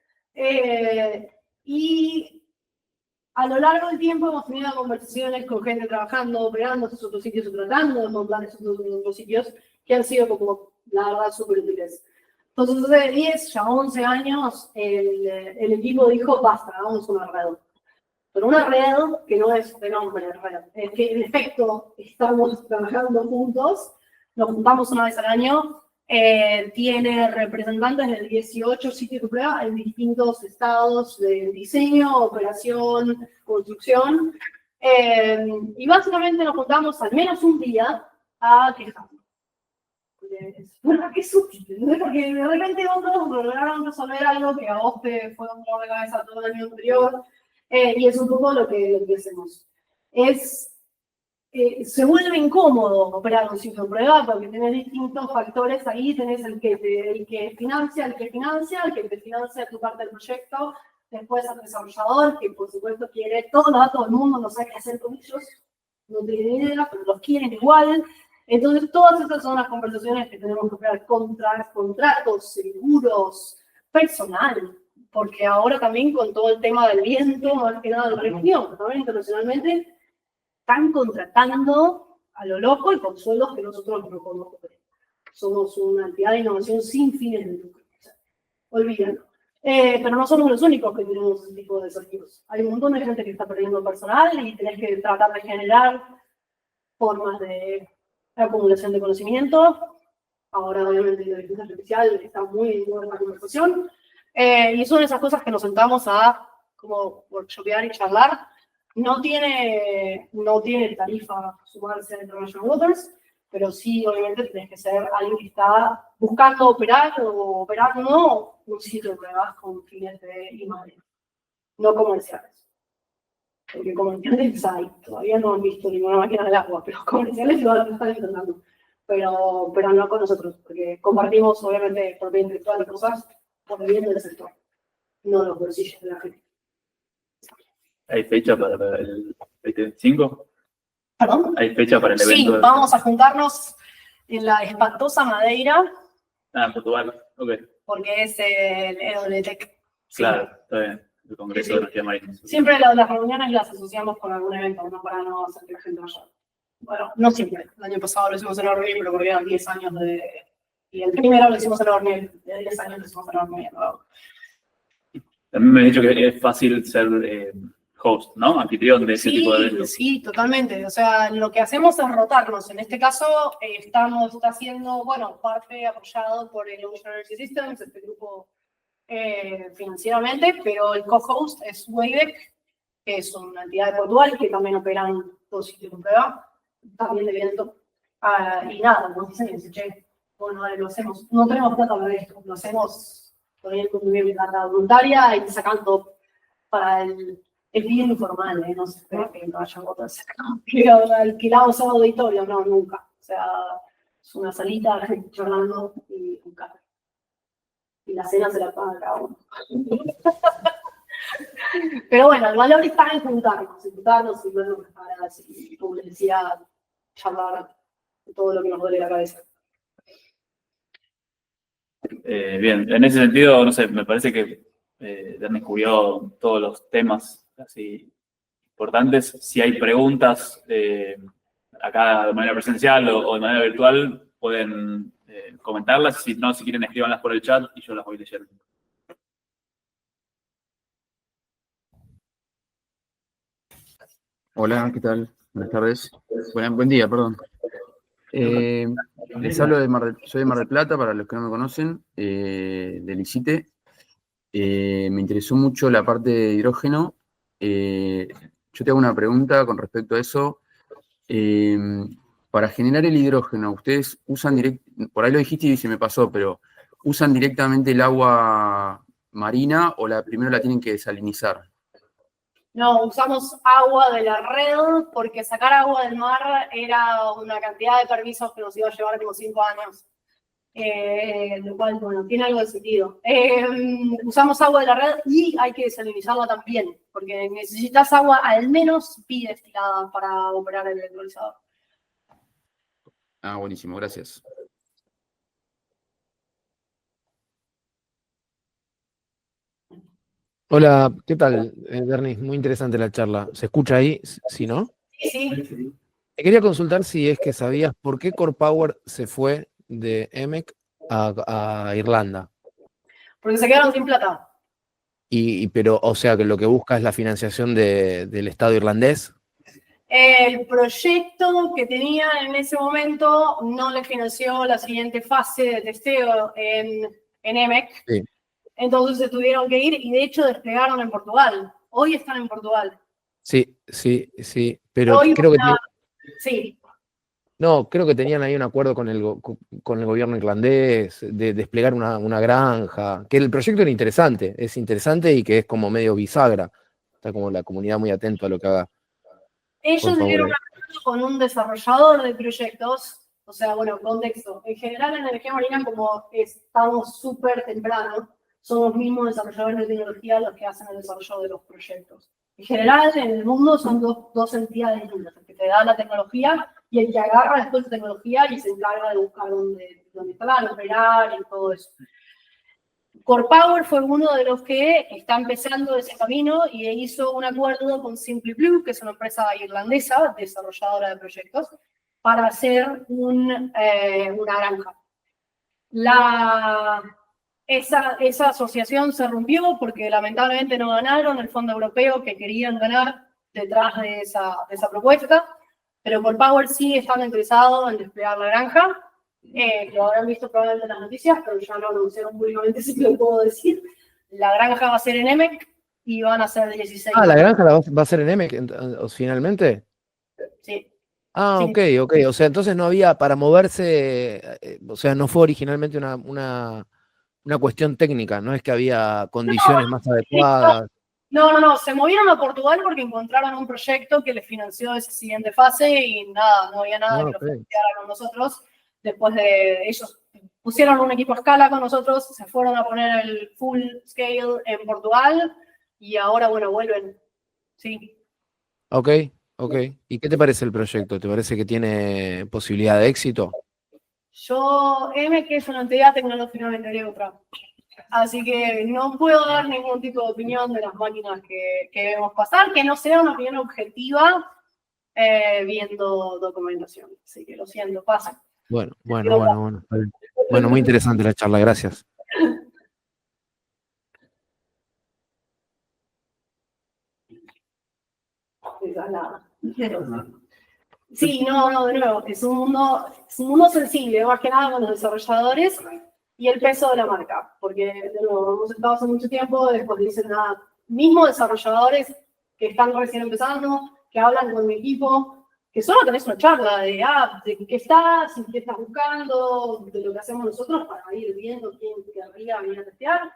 Y a lo largo del tiempo hemos tenido conversaciones con gente trabajando, operando en otros sitios y tratando de montar esos otros sitios que han sido como, la verdad, súper útiles. Entonces, de 10, ya 11 años, el equipo dijo, basta, hagamos una red. Pero una red que no es de nombre red, es que en efecto estamos trabajando juntos, nos juntamos una vez al año, tiene representantes de 18 sitios de prueba en distintos estados de diseño, operación, construcción, y básicamente nos juntamos al menos un día a quejarnos. Bueno, qué sutil, ¿no? Porque de repente otros lograron resolver algo que a vos te fue un dolor de cabeza todo el año anterior, y es un poco lo que hacemos. Se vuelve incómodo operar un sitio de prueba porque tenés distintos factores ahí, tenés el que financia, el que te financia tu parte del proyecto, después el desarrollador, que por supuesto quiere todos los datos del mundo, no sabe qué hacer con ellos, no tienen idea, pero los quieren igual. Entonces, todas estas son las conversaciones que tenemos que operar: contratos, seguros, personal, porque ahora también con todo el tema del viento, más que nada de la región, ¿no? Internacionalmente, están contratando a lo loco y con sueldos que nosotros no podemos cubrir. Somos una entidad de innovación sin fines de lucro. O sea, olvídalo. Pero no somos los únicos que tenemos ese tipo de desafíos. Hay un montón de gente que está perdiendo personal y tenés que tratar de generar formas de acumulación de conocimiento. Ahora, obviamente, la inteligencia artificial está muy en la conversación. Y son esas cosas que nos sentamos a como workshopear y charlar. No tiene tarifa sumarse a International Waters, pero sí, obviamente, tenés que ser alguien que está buscando operar o operar no un sitio de pruebas con fines de imagen, no comerciales. Porque comerciales hay, todavía no han visto ninguna máquina del agua, pero comerciales lo están intentando. Pero no con nosotros, porque compartimos, obviamente, propiedad intelectual y cosas por el bien del sector, no los bolsillos de la gente. ¿Hay fecha para el 2025? ¿Perdón? ¿Hay fecha para el evento? Sí, vamos a juntarnos en la espantosa Madeira, En Portugal, ok. porque es el EWTEC. Claro, está bien. El Congreso Sí. de Energía Marina. Siempre las reuniones las asociamos con algún evento, ¿no? Para no hacer que la gente vaya. Bueno, no siempre. El año pasado lo hicimos en Orly, pero porque eran 10 años de... Y el primero lo hicimos en Orly, de 10 años lo hicimos en Orly. ¿No? También me han dicho que es fácil ser host, ¿no? Anfitrión de ese tipo de eventos. Sí, totalmente. O sea, lo que hacemos es rotarnos. En este caso, está haciendo, bueno, parte apoyado por el Ocean Energy Systems, este grupo financieramente, pero el co-host es Wayback, que es una entidad de Portugal que también operan dos sitios de prueba, también de viento. Y nada, nos dicen que che, bueno, lo hacemos. No tenemos plata para esto, lo hacemos poniendo mi plata voluntaria y sacando para el bien informal, no se espera que no haya votos. Alquilamos un auditorio, no, nunca. O sea, es una salita, charlando y un café. Y la cena se la paga cada uno. Pero bueno, el valor está en juntarnos y vernos las caras y, como les decía, charlar de todo lo que nos duele la cabeza. Bien, en ese sentido, no sé, me parece que han descubierto todos los temas así importantes. Si hay preguntas acá de manera presencial o de manera virtual, pueden comentarlas. Si no, si quieren, escríbanlas por el chat y yo las voy leyendo. Hola, ¿qué tal? Buenas tardes. Buen día, perdón. Les hablo soy de Mar del Plata, para los que no me conocen, del ICITE. Me interesó mucho la parte de hidrógeno. Yo te hago una pregunta con respecto a eso. Para generar el hidrógeno, ¿ustedes usan por ahí lo dijiste y se me pasó, pero ¿usan directamente el agua marina o primero la tienen que desalinizar? No, usamos agua de la red porque sacar agua del mar era una cantidad de permisos que nos iba a llevar como 5 años. Lo cual, bueno, tiene algo de sentido. Usamos agua de la red y hay que desalinizarla también, porque necesitas agua al menos bidestilada para operar el electrolizador. Ah, buenísimo, gracias. Hola, ¿qué tal, Bernie? Muy interesante la charla. ¿Se escucha ahí? ¿Sí, no? Sí, sí. Te quería consultar si es que sabías por qué Core Power se fue de EMEC a Irlanda. Porque se quedaron sin plata. Pero, o sea, que lo que busca es la financiación del Estado irlandés. El proyecto que tenía en ese momento no le financió la siguiente fase de testeo en EMEC. Sí. Entonces se tuvieron que ir y de hecho desplegaron en Portugal. Hoy están en Portugal. Sí, pero Hoy, creo que, sí. no, creo que tenían ahí un acuerdo con con el gobierno irlandés de desplegar una granja, que el proyecto era interesante, es interesante y que es como medio bisagra. Está como la comunidad muy atenta a lo que haga Ellos Core dieron Power. un acuerdo con un desarrollador de proyectos. O sea, bueno, contexto. En general, en energía marina, como estamos súper temprano, son los mismos desarrolladores de tecnología los que hacen el desarrollo de los proyectos. En general, en el mundo son dos entidades distintas, el que te da la tecnología y el que agarra después la tecnología y se encarga de buscar dónde instalar, operar y todo eso. Core Power fue uno de los que está empezando ese camino y hizo un acuerdo con Simply Blue, que es una empresa irlandesa, desarrolladora de proyectos, para hacer una granja. Esa asociación se rompió porque lamentablemente no ganaron el fondo europeo que querían ganar detrás de esa propuesta, pero Core Power sí están interesados en desplegar la granja. Lo habrán visto probablemente en las noticias, pero ya lo anunciaron públicamente, si lo puedo decir. La granja va a ser en EMEC y van a ser 16. Ah, ¿la granja va a ser en EMEC finalmente? Sí. Ah, Sí. ok. O sea, entonces no había para moverse, o sea, no fue originalmente una cuestión técnica, no es que había condiciones más adecuadas. No, se movieron a Portugal porque encontraron un proyecto que les financió esa siguiente fase y nada, no había nada que lo financiara con nosotros. Después de ellos pusieron un equipo a escala con nosotros, se fueron a poner el full scale en Portugal y ahora, bueno, vuelven. Sí. Ok. ¿Y qué te parece el proyecto? ¿Te parece que tiene posibilidad de éxito? Que es una entidad tecnológicamente neutra. Así que no puedo dar ningún tipo de opinión de las máquinas que vemos pasar, que no sea una opinión objetiva viendo documentación. Así que lo siento, pasa. Bueno. Está bien. Bueno, muy interesante la charla, gracias. Sí, no, de nuevo, es un mundo sensible, más que nada con los desarrolladores y el peso de la marca, porque de nuevo, hemos estado hace mucho tiempo, después dicen nada, mismos desarrolladores que están recién empezando, que hablan con mi equipo, que solo tenés una charla de qué estás, y qué estás buscando, de lo que hacemos nosotros para ir viendo quién querría venir a testear,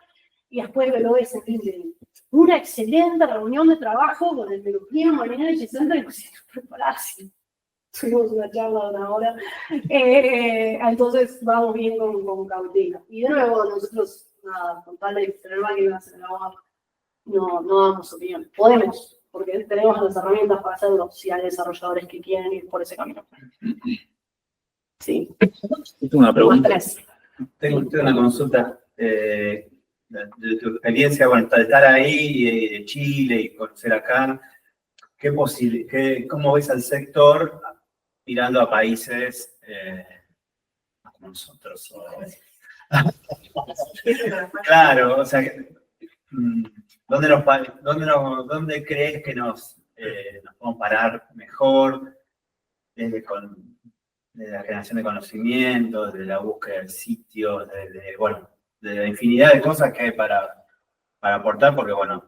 y después lo ves en LinkedIn. Una excelente reunión de trabajo con el European Marine Energy Center y pusieron prepararse. Tuvimos una charla de una hora. Entonces vamos bien con cautela. Y de nuevo, nosotros, nada, con tal de tener máquinas en la hoja, no damos opinión. Podemos, porque tenemos las herramientas para hacerlo si hay desarrolladores que quieren ir por ese camino. Sí. Tengo una pregunta. Tengo una consulta. De tu experiencia, bueno, de estar ahí, de Chile y conocer acá, ¿cómo ves al sector mirando a países como nosotros? Claro, o sea, ¿dónde crees que nos podemos parar mejor desde la generación de conocimiento, desde la búsqueda del sitio, de la infinidad de cosas que hay para aportar? Porque, bueno,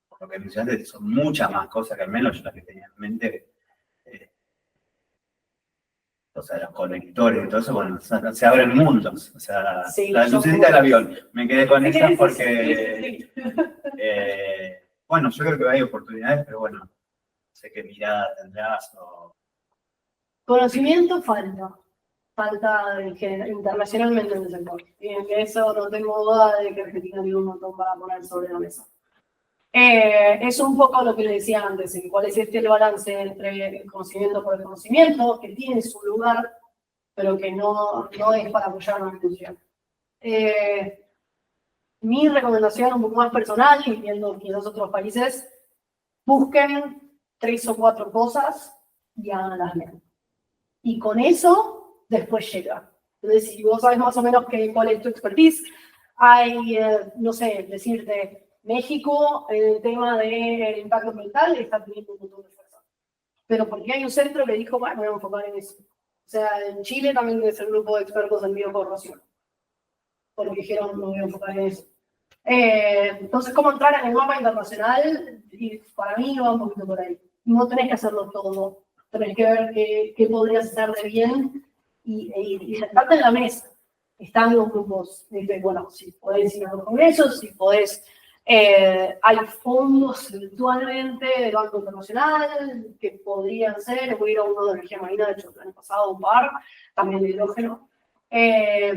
por lo que mencionaste, son muchas más cosas que al menos yo las que tenía en mente. O sea, los conectores y todo eso, bueno, se abren mundos. O sea, Sí, la lucecita del avión. Me quedé con esa porque, bueno, yo creo que hay oportunidades, pero bueno, no sé qué mirada tendrás o... Conocimiento falta internacionalmente en el sector. Y en eso no tengo duda de que Argentina tiene un montón para poner sobre la mesa. Es un poco lo que le decía antes, en cuál es el balance entre el conocimiento por el conocimiento, que tiene su lugar, pero que no es para apoyar la industria. mi recomendación un poco más personal, y viendo que los otros países, busquen 3 o 4 cosas y háganlas bien. Y con eso, después llega. Entonces, si vos sabes más o menos cuál es tu expertise, hay, no sé, decirte, México, el tema del impacto ambiental está teniendo un montón de fuerza. Pero porque hay un centro que dijo, bueno, voy a enfocar en eso. O sea, en Chile también es el grupo de expertos en biocorrosión. Porque dijeron, no voy a enfocar en eso. Entonces, ¿cómo entrar en el mapa internacional? Y para mí va un poquito por ahí. No tenés que hacerlo todo. Tenés que ver qué podrías hacer de bien y sentarte en la mesa. Están los grupos, bueno, si podés ir a los congresos, si podés, hay fondos eventualmente del Banco Internacional que podrían ser, voy a ir a uno de energía marina, de hecho el año pasado un par, también de hidrógeno,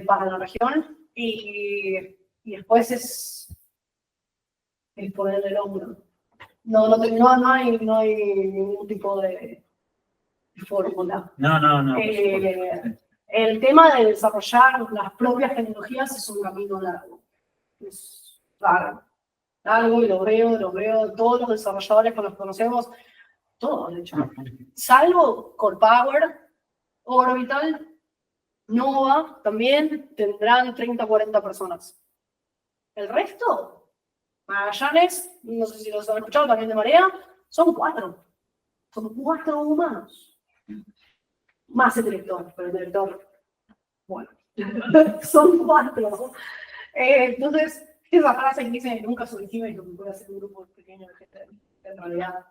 para la región, y después es poner el hombro. No hay ningún tipo de fórmula. No. El tema de desarrollar las propias tecnologías es un camino largo. Es largo y lo veo, todos los desarrolladores que los conocemos, todos de hecho. Salvo Core Power, Orbital, Nova, también tendrán 30 o 40 personas. El resto, Magallanes, no sé si los han escuchado, también de Marea, son 4. Son 4 humanos. Más el director, pero el director, bueno, son 4. Entonces, esa frase que dice, nunca subestimes lo que puede hacer un grupo pequeño de gente, en realidad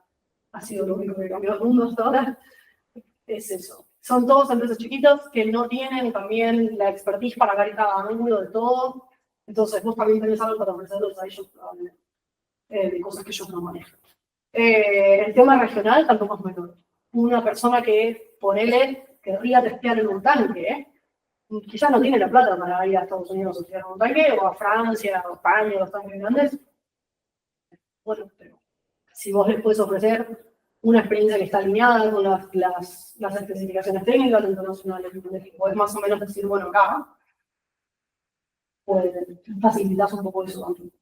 ha sido lo único que cambió el mundo hasta ahora, es eso. Son todos empresas chiquitas que no tienen también la expertise para ver cada ángulo de todo, entonces vos también tenés algo para ofrecerles a ellos probablemente, de cosas que ellos no manejan. El tema regional tampoco es menor. Una persona que, ponele, querría testear en un tanque, quizás no tiene la plata para ir a Estados Unidos a testear en un tanque, o a Francia, o a España, los tanques grandes. Bueno, pero si vos les puedes ofrecer una experiencia que está alineada con las especificaciones técnicas internacionales, o es más o menos decir, bueno, acá, pues facilitas un poco eso también.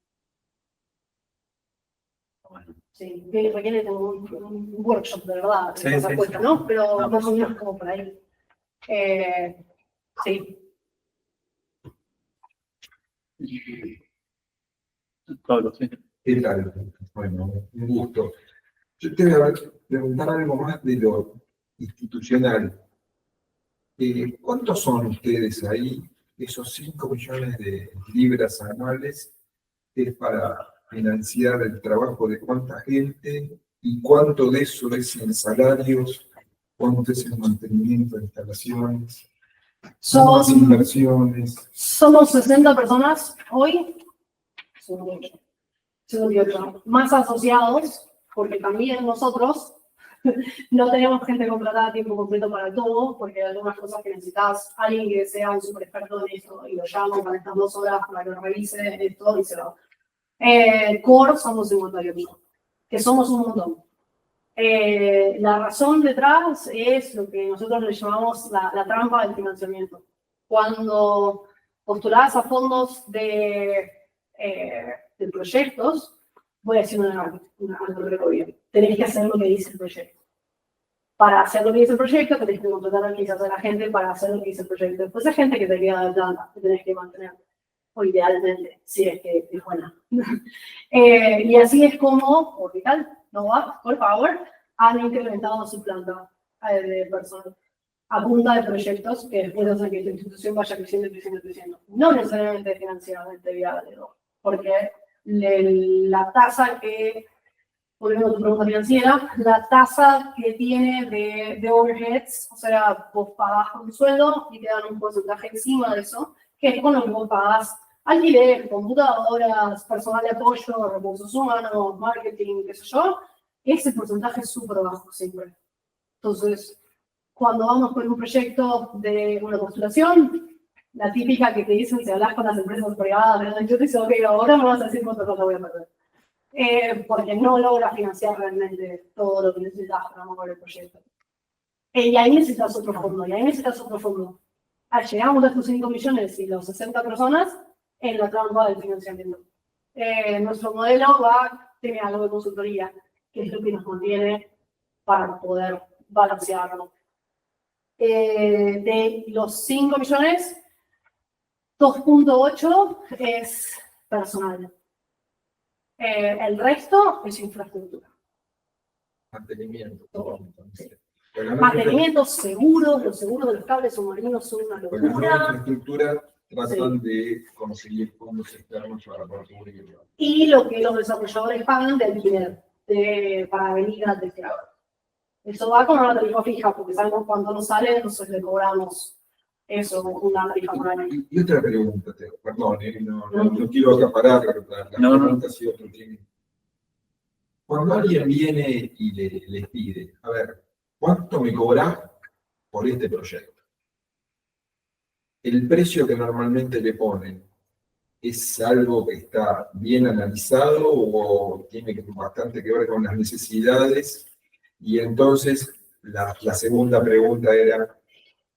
Sí, que requiere un workshop de verdad, Sí, esa sí, cuesta, sí. ¿no? Pero No, más o menos como por ahí. Sí. Pablo, sí. ¿Qué tal? Bueno, un gusto. Yo te voy a preguntar algo más de lo institucional. ¿Cuántos son ustedes ahí, esos 5 millones de libras anuales, es para financiar el trabajo de cuánta gente y cuánto de eso es en salarios, cuánto es en mantenimiento de instalaciones, Somos inversiones? 60 personas hoy, 58, más asociados, porque también nosotros no tenemos gente contratada a tiempo completo para todo, porque hay algunas cosas que necesitas alguien que sea un super experto en esto, y lo llamo para estas 2 horas para que revise esto y se va. Core somos 58, que somos un montón. La razón detrás es lo que nosotros le llamamos la trampa del financiamiento. Cuando postulás a fondos de proyectos, voy a decir algo recorrido. Tenés que hacer lo que dice el proyecto. Para hacer lo que dice el proyecto, tenés que contratar a quizás a la gente para hacer lo que dice el proyecto. Después hay gente que te queda de planta, que tenés que mantener. O idealmente, si es que es buena. Y así es como Orbital, Nova, Core Power han incrementado su planta de personal a punta de proyectos que después hacen que la institución vaya creciendo y creciendo y creciendo. No necesariamente financieramente viable, ¿no? Porque la tasa que, volviendo a tu pregunta financiera, la tasa que tiene de overheads, o sea, vos pagás un sueldo y te dan un porcentaje encima de eso, que es con lo que vos pagás alquiler, computadoras, personal de apoyo, recursos humanos, marketing, qué sé yo, ese porcentaje es súper bajo siempre. Entonces, cuando vamos con un proyecto de una postulación, la típica que te dicen, si hablas con las empresas privadas, yo te digo, ok, ahora me vas a decir cuánto cosa voy a perder. Porque no logra financiar realmente todo lo que necesitas para mover el proyecto. Y ahí necesitas otro fondo, Llegamos a estos 5 millones y los 60 personas en la trampa del financiamiento. Nuestro modelo tiene algo de consultoría, que es lo que nos conviene para poder balancearlo. De los 5 millones, 2.8 es personal. El resto es infraestructura. Mantenimiento. Entonces. Mantenimientos seguros, los seguros de los cables submarinos son una Con la nueva locura. infraestructura tratan de conseguir fondos externos para poder cubrirlo. Y lo que los desarrolladores pagan de alquiler para venir al testeador. Eso va con una tarifa fija, porque sabemos cuánto nos sale, entonces le cobramos eso, una tarifa por año. Y otra pregunta, perdón, no quiero acaparar la pregunta si otro tiene. Cuando alguien viene y les pide, a ver, ¿cuánto me cobras por este proyecto? El precio que normalmente le ponen, ¿es algo que está bien analizado o tiene bastante que ver con las necesidades? Y entonces la segunda pregunta era,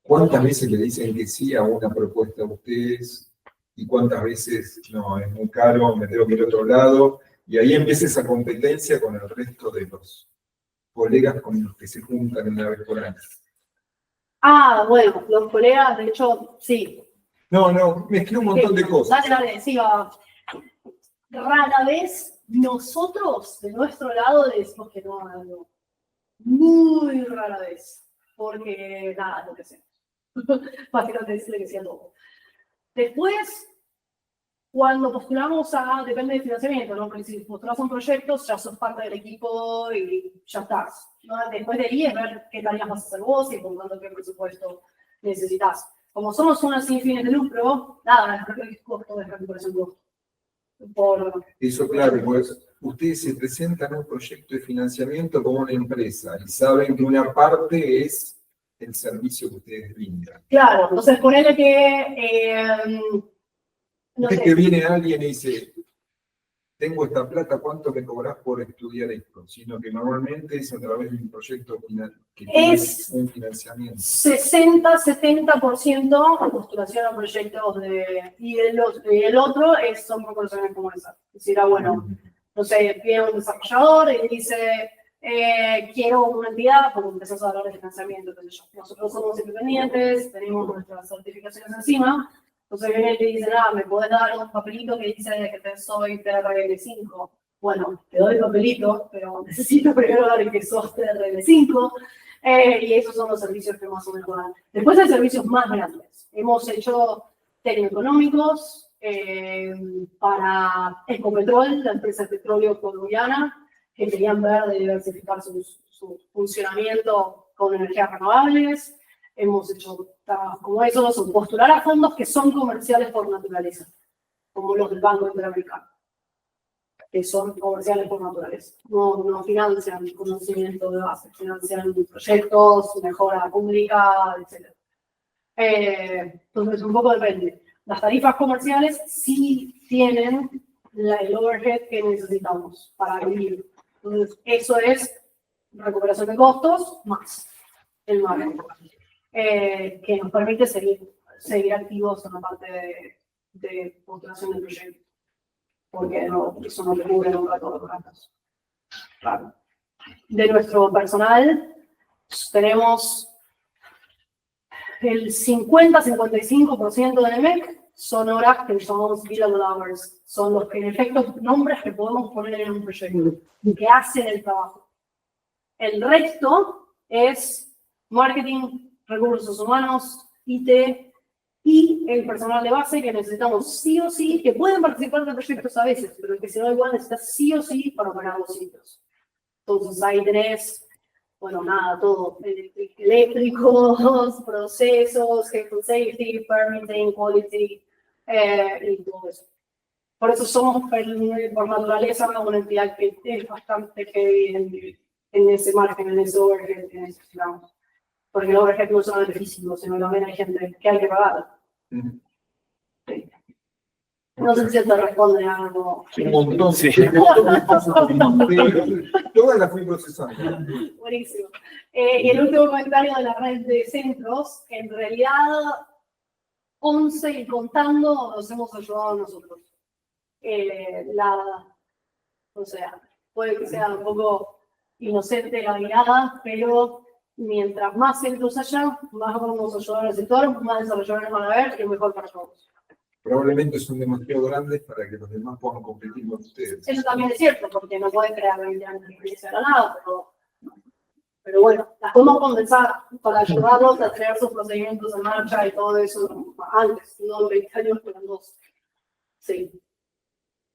¿cuántas veces le dicen que sí a una propuesta de ustedes? ¿Y cuántas veces, no, es muy caro, me tengo que ir a otro lado? Y ahí empieza esa competencia con el resto de los colegas con los que se juntan una vez por año. Bueno, los colegas, de hecho, sí. No, mezclé un montón de cosas. Dale, sí, va. Rara vez nosotros, de nuestro lado, le decimos que no a algo. Muy rara vez. Porque, nada, lo que sea. Básicamente decirle que sí a todo. Después, cuando postulamos depende del financiamiento, ¿no? Porque si postulas un proyecto, ya sos parte del equipo y ya estás, ¿no? Después de ahí es ver qué tareas vas a hacer vos y por lo tanto qué presupuesto necesitas. Como somos una sin fines de lucro, nada, es costo de recuperación de costo. Eso claro, pues ustedes se presentan un proyecto de financiamiento como una empresa y saben que una parte es el servicio que ustedes brindan. Claro, entonces ponele que... No es que viene alguien y dice, tengo esta plata, ¿cuánto me cobrás por estudiar esto? Sino que normalmente es a través de un proyecto que es un financiamiento. 60-70% postulación a proyectos y el otro son proporciones como esa. Es decir, bueno, no sé, viene un desarrollador y dice, quiero una entidad, porque empezás a hablar de financiamiento. Entonces, nosotros somos independientes, tenemos nuestras certificaciones encima. Entonces viene y te dice, ¿me podés dar un papelito que dice que soy TRL5? Bueno, te doy el papelito, pero necesito primero dar que sos TRL5. Y esos son los servicios que más o menos dan. Después hay servicios más grandes. Hemos hecho tecnoeconómicos para Ecopetrol, la empresa de petróleo colombiana, que querían ver de diversificar su funcionamiento con energías renovables. Hemos hecho trabajos como esos, o postular a fondos que son comerciales por naturaleza, como los del Banco Interamericano, que son comerciales por naturaleza. No financian conocimiento de base, financian proyectos, mejora pública, etc. Entonces, un poco depende. Las tarifas comerciales sí tienen el overhead que necesitamos para vivir. Entonces, eso es recuperación de costos más el margen. Que nos permite seguir activos en la parte de postulación del proyecto, porque eso no te cubre nunca todos los gastos. Claro. De nuestro personal, tenemos el 50-55% del MEC son horas que llamamos billable hours, son los que en efecto nombres que podemos poner en un proyecto, que hacen el trabajo. El resto es marketing, recursos humanos, IT y el personal de base que necesitamos sí o sí, que pueden participar de proyectos a veces, pero que si no igual necesitas sí o sí para operar los sitios. Entonces ahí tenés, bueno, nada, todo, eléctricos, procesos, health and safety, permitting, quality, y todo eso. Por eso somos por naturaleza una entidad que es bastante heavy en ese margen, en ese overhead que necesitamos. Porque el overhead no es solamente físico, sino también hay gente que hay que pagar. Sí. No sé si te responde a algo. Un montón, Sí. un montón de cosas. Todas las fui procesando. Buenísimo. Y el último comentario de la red de centros, en realidad 11 y contando nos hemos ayudado nosotros. o sea, puede que sea un poco inocente la mirada, pero mientras más centros haya, más vamos a ayudar al sector, más desarrolladores van a ver y es mejor para todos. Probablemente son demasiado grandes para que los demás puedan competir con ustedes. Eso también es cierto, porque no pueden crear 20 años de experiencia de la nada, pero bueno, las podemos condensar para ayudarlos a crear sus procedimientos en marcha y todo eso antes, no 20 años, pero 2. Sí.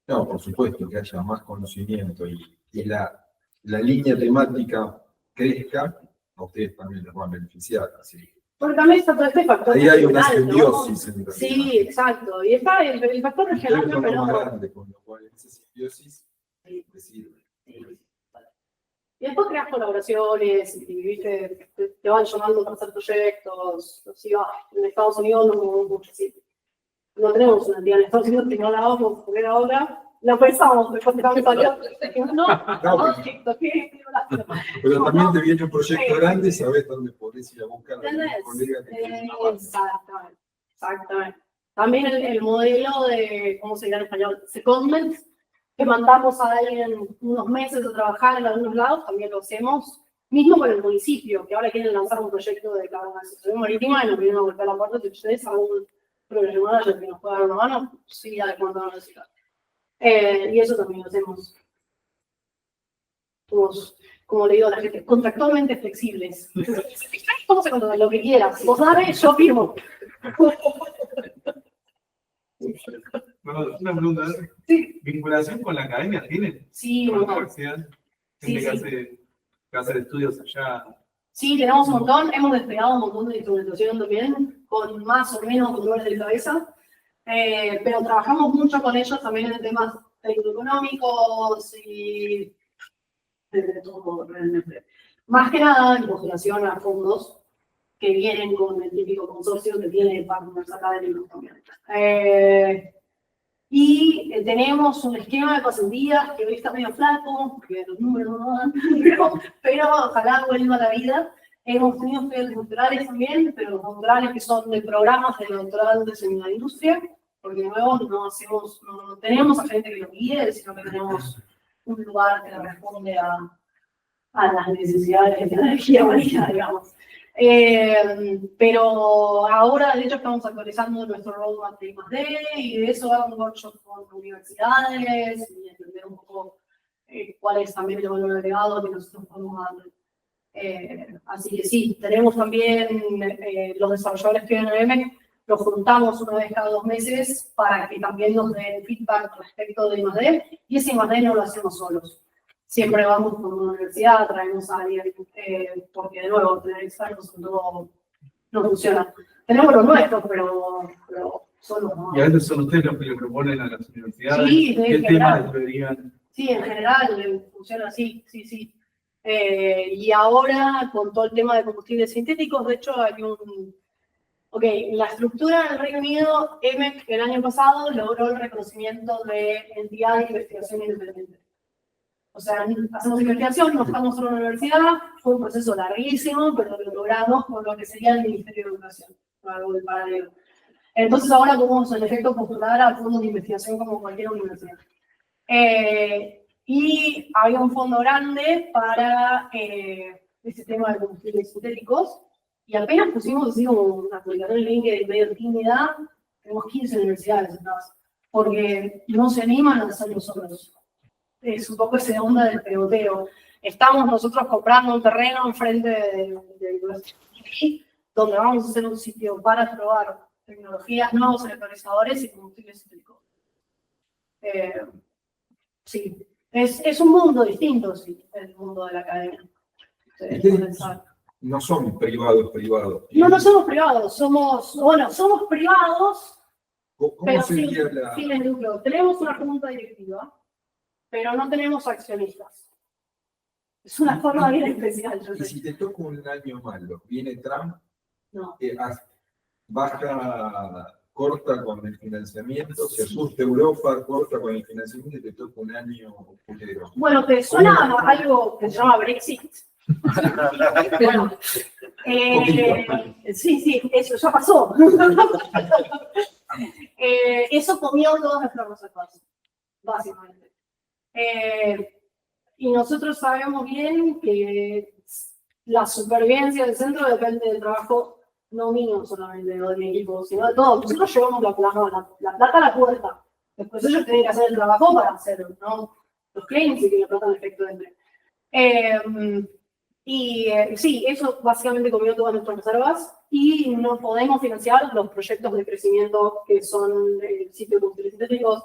No, por supuesto, que haya más conocimiento y la línea temática crezca, a ustedes también les van a beneficiar. Así. Porque también está todo este factor. Ahí hay una regional, ¿no? simbiosis. En realidad. Sí, exacto. Y está el factor regional, Ustedes son pero lo más grande, con lo cual esa simbiosis les sirve. y después creas colaboraciones y ¿viste? Te van llamando para hacer proyectos. Así va. En Estados Unidos no movemos mucho así. No tenemos una entidad en Estados Unidos que no la vamos a poner ahora. La pensamos, después de salió. Pero también te viene un proyecto grande y sabes dónde podés ir a buscar a ¿Entendés? un colega que tiene una banda. Exactamente, exactamente. También el modelo de, ¿cómo se dirá en español? Secondment, que mandamos a alguien unos meses a trabajar en algunos lados, también lo hacemos. Mismo con el municipio, que ahora quieren lanzar un proyecto de carbonización marítima y nos vienen a golpear la puerta, si ustedes algún problema que nos pueda dar una mano, sí, de cuánto van a necesitar. Y eso también lo hacemos. Somos, como le digo a la gente, contractualmente flexibles. ¿Cómo se contrata? Lo que quieras. Vos dame, yo firmo. Bueno, una pregunta. Sí. ¿Vinculación con la academia tienen? Sí, ¿Con la un montón. universidad? Sí, Gente que hace estudios allá. Sí, tenemos un montón. Hemos desplegado un montón de instrumentación también, con más o menos dolores de cabeza. Pero trabajamos mucho con ellos también en temas económicos y de todo realmente. Más que nada en postulación a fondos que vienen con el típico consorcio que tiene partners académicos también. Y tenemos un esquema de pasantías que hoy está medio flaco, porque los números no dan, pero ojalá vuelva a la vida. Hemos tenido estudiantes doctorales también, pero los doctorales que son de programas de doctorantes en la industria, porque de nuevo no tenemos a gente que lo guíe, sino que tenemos un lugar que responde a las necesidades de la energía marina, digamos. Pero ahora, de hecho, estamos actualizando nuestro roadmap de I+D y de eso dar un workshop con universidades y entender un poco cuál es también el valor agregado que nosotros podemos dar. Así que sí, tenemos también los desarrolladores que vienen en EMEC, los juntamos una vez cada 2 meses para que también nos den feedback respecto de I+D y ese I+D no lo hacemos solos. Siempre vamos con una universidad, traemos a alguien, porque de nuevo, tener expertos no funciona. Tenemos los nuestros, pero solo no. Y a veces son ustedes los que le proponen a las universidades. Sí, ¿Qué temas deberían? Sí, en general funciona así, sí. Y ahora, con todo el tema de combustibles sintéticos, de hecho, hay la estructura del Reino Unido, EMEC, el año pasado, logró el reconocimiento de entidad de investigación independiente. O sea, hacemos investigación, nos vamos a una universidad, fue un proceso larguísimo, pero lo logramos con lo que sería el Ministerio de Educación, algo del paralelo. Entonces ahora podemos en efecto postular a fondos de investigación como cualquier universidad. Y había un fondo grande para este tema de combustibles sintéticos, y apenas pusimos así como una publicación en LinkedIn medio tímida, tenemos 15 universidades atrás, porque no se animan a hacerlo solos. Es un poco esa onda del pegoteo. Estamos nosotros comprando un terreno enfrente de nuestro donde vamos a hacer un sitio para probar tecnologías, nuevos electrolizadores y combustibles sintéticos. Sí, es un mundo distinto, sí, el mundo de la academia. No son privados. No somos privados, somos privados, ¿Cómo pero sería la...? sin el lucro. Tenemos una junta directiva, pero no tenemos accionistas. Es una forma bien especial. Yo Y sé. si te toca un año malo, viene Trump, No. baja, corta con el financiamiento, se asusta Europa, corta con el financiamiento y te toca un año putero. Bueno, ¿te suena algo que se llama Brexit? Bueno, sí, eso ya pasó. Eso comió todas nuestras reservas. básicamente. Y nosotros sabemos bien que la supervivencia del centro depende del trabajo, no mío solamente, no de mi equipo, sino de todos. Nosotros llevamos la plata a la puerta. Después ellos tienen que hacer el trabajo para hacerlo, ¿no? Los clientes y que la plata en efecto entre. Sí, eso básicamente comió todas nuestras reservas y no podemos financiar los proyectos de crecimiento que son el sitio de combustibles sintéticos,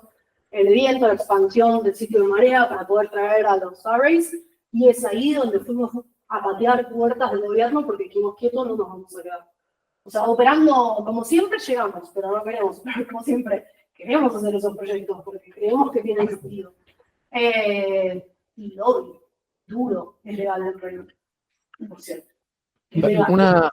el viento, la expansión del sitio de marea para poder traer a los arrays, y es ahí donde fuimos a patear puertas del gobierno porque dijimos quietos no nos vamos a quedar. O sea, operando como siempre llegamos, pero no queremos, pero como siempre queremos hacer esos proyectos porque creemos que tienen sentido. Y lobby, duro, es legal el reino, por cierto. Es legal.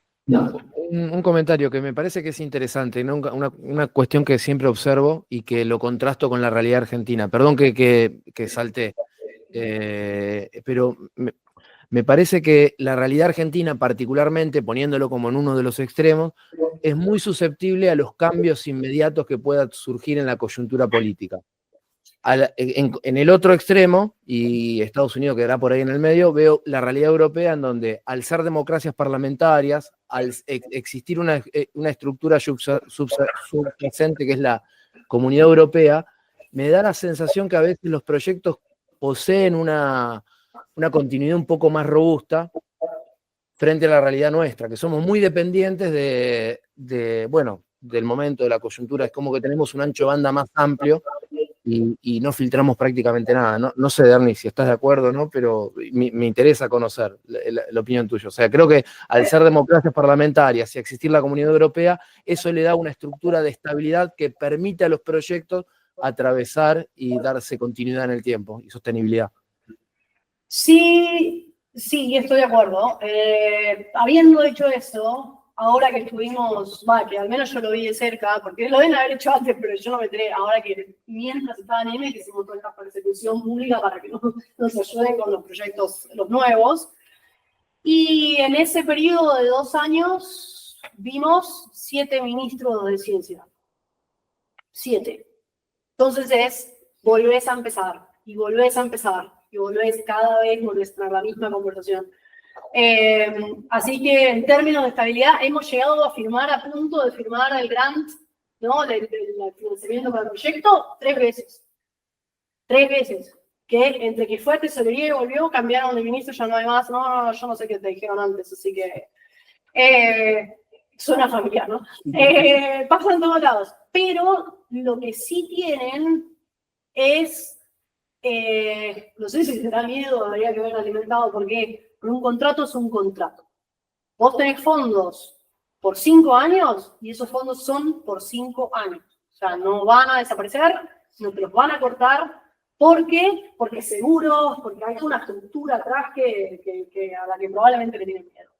Un comentario que me parece que es interesante, ¿no? Una cuestión que siempre observo y que lo contrasto con la realidad argentina. Perdón que salté, pero me parece que la realidad argentina, particularmente poniéndolo como en uno de los extremos, es muy susceptible a los cambios inmediatos que puedan surgir en la coyuntura política. En el otro extremo, y Estados Unidos quedará por ahí en el medio, veo la realidad europea en donde, al ser democracias parlamentarias, al existir una estructura subyacente que es la Comunidad Europea, me da la sensación que a veces los proyectos poseen una continuidad un poco más robusta frente a la realidad nuestra, que somos muy dependientes del momento, de la coyuntura. Es como que tenemos un ancho de banda más amplio y no filtramos prácticamente nada. No sé, Derni, si estás de acuerdo o no, pero me interesa conocer la opinión tuya. O sea, creo que al ser democracias parlamentarias y existir la Comunidad Europea, eso le da una estructura de estabilidad que permite a los proyectos atravesar y darse continuidad en el tiempo y sostenibilidad. Sí, estoy de acuerdo. Habiendo hecho eso, ahora que estuvimos, que al menos yo lo vi de cerca, porque lo deben haber hecho antes, pero yo no me enteré, ahora que mientras estaba en M, que hicimos toda esta persecución pública para que nos ayuden con los proyectos, los nuevos. Y en ese periodo de 2 años vimos 7 ministros de ciencia. 7. Entonces volvés a empezar, y volvés a empezar, y volvés cada vez, volvés a la misma conversación. Así que en términos de estabilidad hemos llegado a punto de firmar el grant, ¿no? del financiamiento para el proyecto 3 veces. 3 veces. Que entre que fue a tesorería y volvió, cambiaron de ministro, ya no hay más. No, yo no sé qué te dijeron antes, así que suena familiar, ¿no? Pasa en todos lados. Pero lo que sí tienen es, no sé si te da miedo, habría que haber alimentado, porque un contrato es un contrato. Vos tenés fondos por 5 años y esos fondos son por 5 años. O sea, no van a desaparecer, no te los van a cortar. ¿Por qué? Porque seguros, porque hay una estructura atrás a la que probablemente le tienen miedo.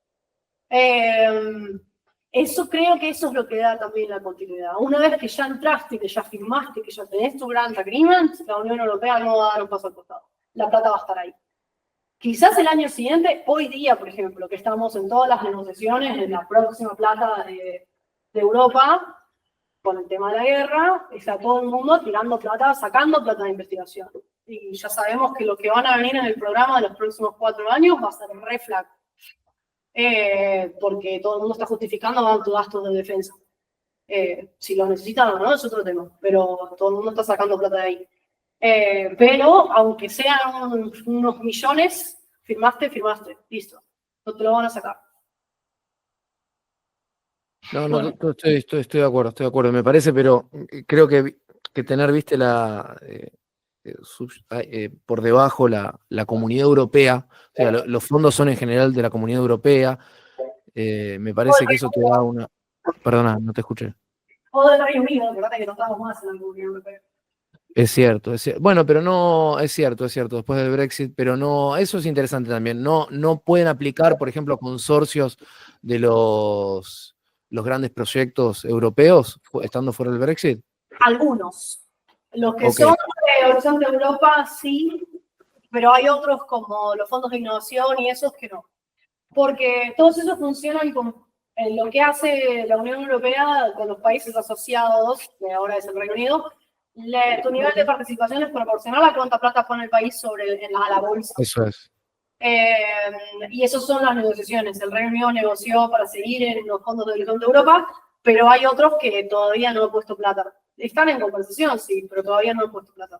Creo que eso es lo que da también la continuidad. Una vez que ya entraste, que ya firmaste, que ya tenés tu grant agreement, la Unión Europea no va a dar un paso al costado. La plata va a estar ahí. Quizás el año siguiente, hoy día, por ejemplo, que estamos en todas las negociaciones en la próxima plata de Europa, con el tema de la guerra, está todo el mundo tirando plata, sacando plata de investigación. Y ya sabemos que lo que van a venir en el programa de los próximos 4 años va a ser re flaco. Porque todo el mundo está justificando altos gastos de defensa. Si los necesitan o no, es otro tema. Pero todo el mundo está sacando plata de ahí. Pero, aunque sean unos millones, firmaste, listo. No te lo van a sacar. No, estoy de acuerdo, me parece, pero creo que tener, viste, por debajo la Comunidad Europea, o sea, los fondos son en general de la Comunidad Europea, me parece que eso te da una... Perdona, no te escuché. O del Reino Unido, acordate que no estamos más en la Comunidad Europea. Es cierto. Bueno, pero no, es cierto, después del Brexit, pero no, eso es interesante también. No pueden aplicar, por ejemplo, consorcios de los grandes proyectos europeos estando fuera del Brexit. Algunos. Los que Okay. son de Horizonte Europa, sí, pero hay otros como los fondos de innovación y esos que no. Porque todos esos funcionan con lo que hace la Unión Europea con los países asociados, que ahora es el Reino Unido, Tu nivel de participación es proporcional a cuánta plata pone el país a la bolsa. Eso es. Y esas son las negociaciones. El Reino Unido negoció para seguir en los fondos de Horizonte Europa, pero hay otros que todavía no han puesto plata. Están en conversación, sí, pero todavía no han puesto plata.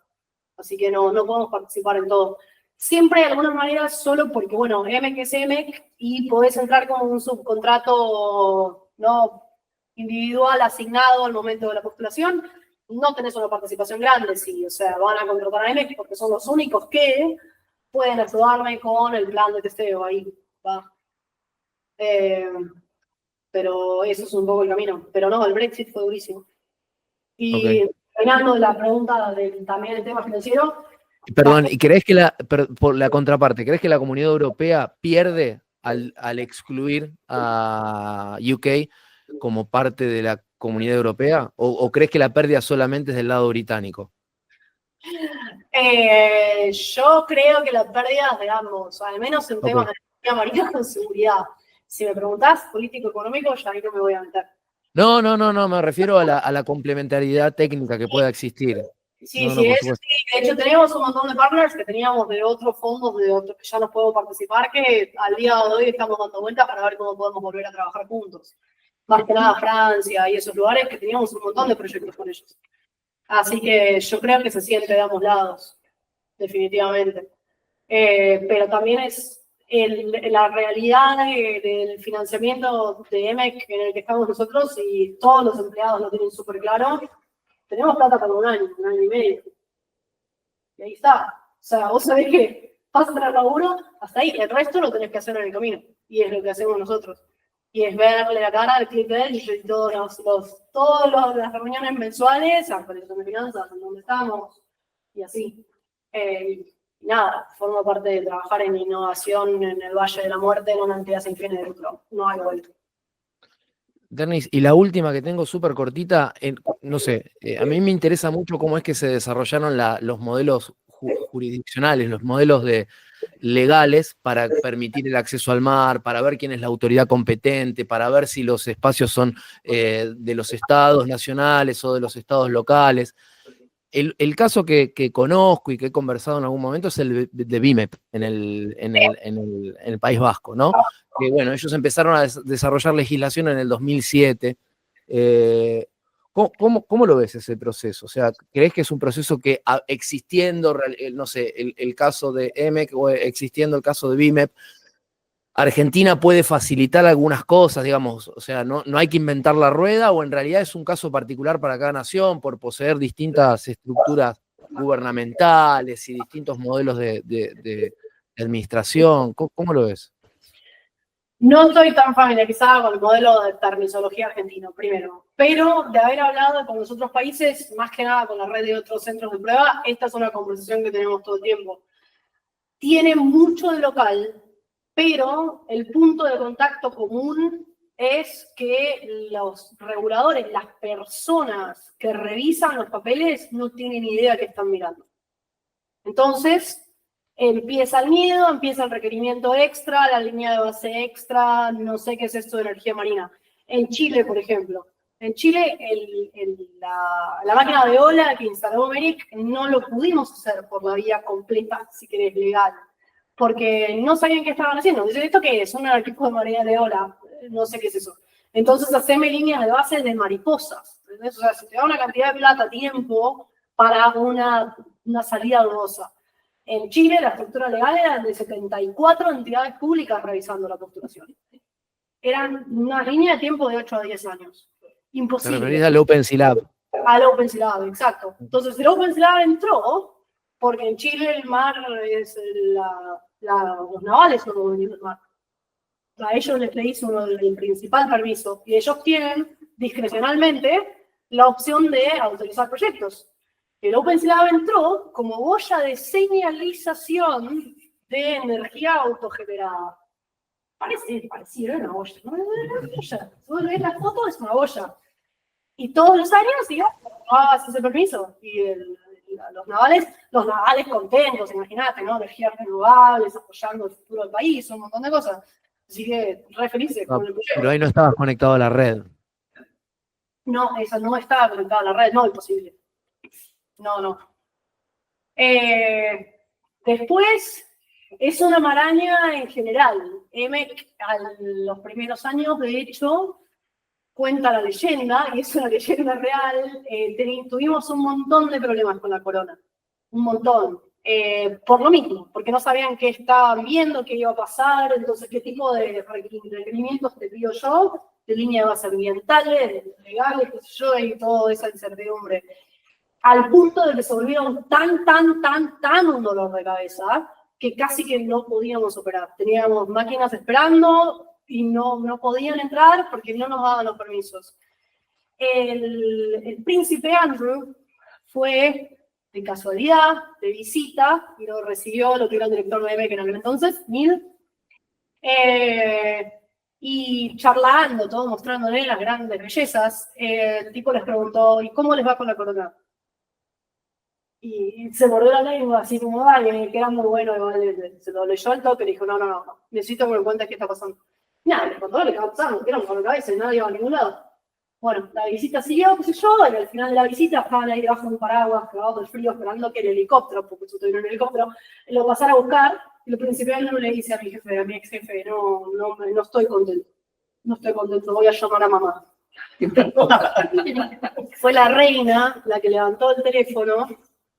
Así que no podemos participar en todo. Siempre de alguna manera solo porque, bueno, EMEC es EMEC y podés entrar con un subcontrato no individual asignado al momento de la postulación. No tenés una participación grande, sí, o sea, van a contratar a EMEC porque son los únicos que pueden ayudarme con el plan de testeo ahí, ¿va? Pero eso es un poco el camino. Pero no, el Brexit fue durísimo. Y terminando la pregunta también el tema financiero. Perdón, ¿y crees que por la contraparte, crees que la Comunidad Europea pierde al excluir a UK como parte de la Comunidad Europea? ¿O crees que la pérdida solamente es del lado británico? Yo creo que la pérdida de ambos, al menos en temas de energía marina con seguridad. Si me preguntás político-económico, ya ahí no me voy a meter. No, me refiero a la complementariedad técnica que pueda existir. Sí, sí, eso sí. De hecho, tenemos un montón de partners que teníamos de otros fondos, de otros que ya no podemos participar, que al día de hoy estamos dando vueltas para ver cómo podemos volver a trabajar juntos. Más que nada Francia y esos lugares que teníamos un montón de proyectos con ellos. Así que yo creo que se siente de ambos lados, definitivamente. Pero también es la realidad del financiamiento de EMEC en el que estamos nosotros y todos los empleados lo tienen súper claro. Tenemos plata para un año y medio. Y ahí está. O sea, vos sabés que vas a tener laburo, hasta ahí. El resto lo tenés que hacer en el camino. Y es lo que hacemos nosotros. Y es verle la cara al cliente y todas las reuniones mensuales, actualización de finanzas, en dónde estamos, y así. Nada, forma parte de trabajar en innovación en el Valle de la Muerte en una entidad sin fines de lucro. No hay vuelta. Dernis, y la última que tengo súper cortita, no sé, a mí me interesa mucho cómo es que se desarrollaron los modelos jurisdiccionales, los modelos legales para permitir el acceso al mar, para ver quién es la autoridad competente, para ver si los espacios son de los estados nacionales o de los estados locales. El caso que conozco y que he conversado en algún momento es el de BIMEP en el País Vasco, ¿no? Que bueno, ellos empezaron a desarrollar legislación en el 2007. ¿Cómo lo ves ese proceso? O sea, ¿crees que es un proceso que existiendo, no sé, el caso de EMEC o existiendo el caso de BIMEP, Argentina puede facilitar algunas cosas, digamos, o sea, no hay que inventar la rueda, o en realidad es un caso particular para cada nación por poseer distintas estructuras gubernamentales y distintos modelos de administración? ¿Cómo lo ves? No estoy tan familiarizada con el modelo de terminología argentino, primero, pero de haber hablado con los otros países, más que nada con la red de otros centros de prueba, esta es una conversación que tenemos todo el tiempo. Tiene mucho de local, pero el punto de contacto común es que los reguladores, las personas que revisan los papeles, no tienen idea de qué están mirando. Entonces, empieza el miedo, empieza el requerimiento extra, la línea de base extra, no sé qué es esto de energía marina. En Chile, por ejemplo. En Chile, la máquina de ola que instaló MERIC no lo pudimos hacer por la vía completa, si querés, legal. Porque no sabían qué estaban haciendo. Dicen, ¿esto qué es? Un equipo de marea de ola. No sé qué es eso. Entonces, haceme líneas de base de mariposas. ¿Entendés? O sea, se te da una cantidad de plata, tiempo, para una salida dudosa. En Chile, la estructura legal era de 74 entidades públicas revisando la postulación. Eran una línea de tiempo de 8 a 10 años. Imposible. Te referís al OpenSea Lab. Al OpenSea Lab, exacto. Entonces, el OpenSea Lab entró porque en Chile el mar es los navales son los dueños del mar. A ellos les pedís el principal permiso y ellos tienen discrecionalmente la opción de autorizar proyectos. El OpenSea Lab entró como boya de señalización de energía autogenerada. Pareciera una boya, ¿no? Es una boya. Si vos ves la foto, es una boya. Y todos los años, digamos, haces ese permiso. Y los navales contentos, imagínate, ¿no? Energías renovables, apoyando el futuro del país, un montón de cosas. Así que, re felices con el proyecto. Pero ahí no estabas conectado a la red. No, esa no estaba conectada a la red, no, imposible. no. Después, es una maraña en general. EMEC, a los primeros años, de hecho, cuenta la leyenda, y es una leyenda real, tuvimos un montón de problemas con la corona. Un montón. Por lo mismo, porque no sabían qué estaban viendo, qué iba a pasar, entonces qué tipo de requerimientos te pido yo, de línea de base ambientales, de legales, qué sé yo, y toda esa incertidumbre. Al punto de que se volvieron tan un dolor de cabeza, que casi que no podíamos operar. Teníamos máquinas esperando y no podían entrar porque no nos daban los permisos. El príncipe Andrew fue de casualidad, de visita, y lo recibió lo que era el director de EMEC en aquel entonces, Neil, y charlando, todo mostrándole las grandes bellezas, el tipo les preguntó, ¿y cómo les va con la corona? Y se mordió la lengua, así como, que era muy bueno, igual, se lo leyó al toque, y dijo, no, necesito que me cuentes qué está pasando. Nada, le contó lo que estaba pasando, que era un dolor de cabeza y nadie iba a ningún lado. Bueno, la visita siguió, qué sé yo, y al final de la visita estaban ahí debajo de un paraguas, cagados del frío, esperando que el helicóptero, porque yo tuve un helicóptero, lo pasara a buscar, y lo principal no le dice a mi jefe, a mi ex jefe, no estoy contento. No estoy contento, voy a llamar a mamá. Fue la reina la que levantó el teléfono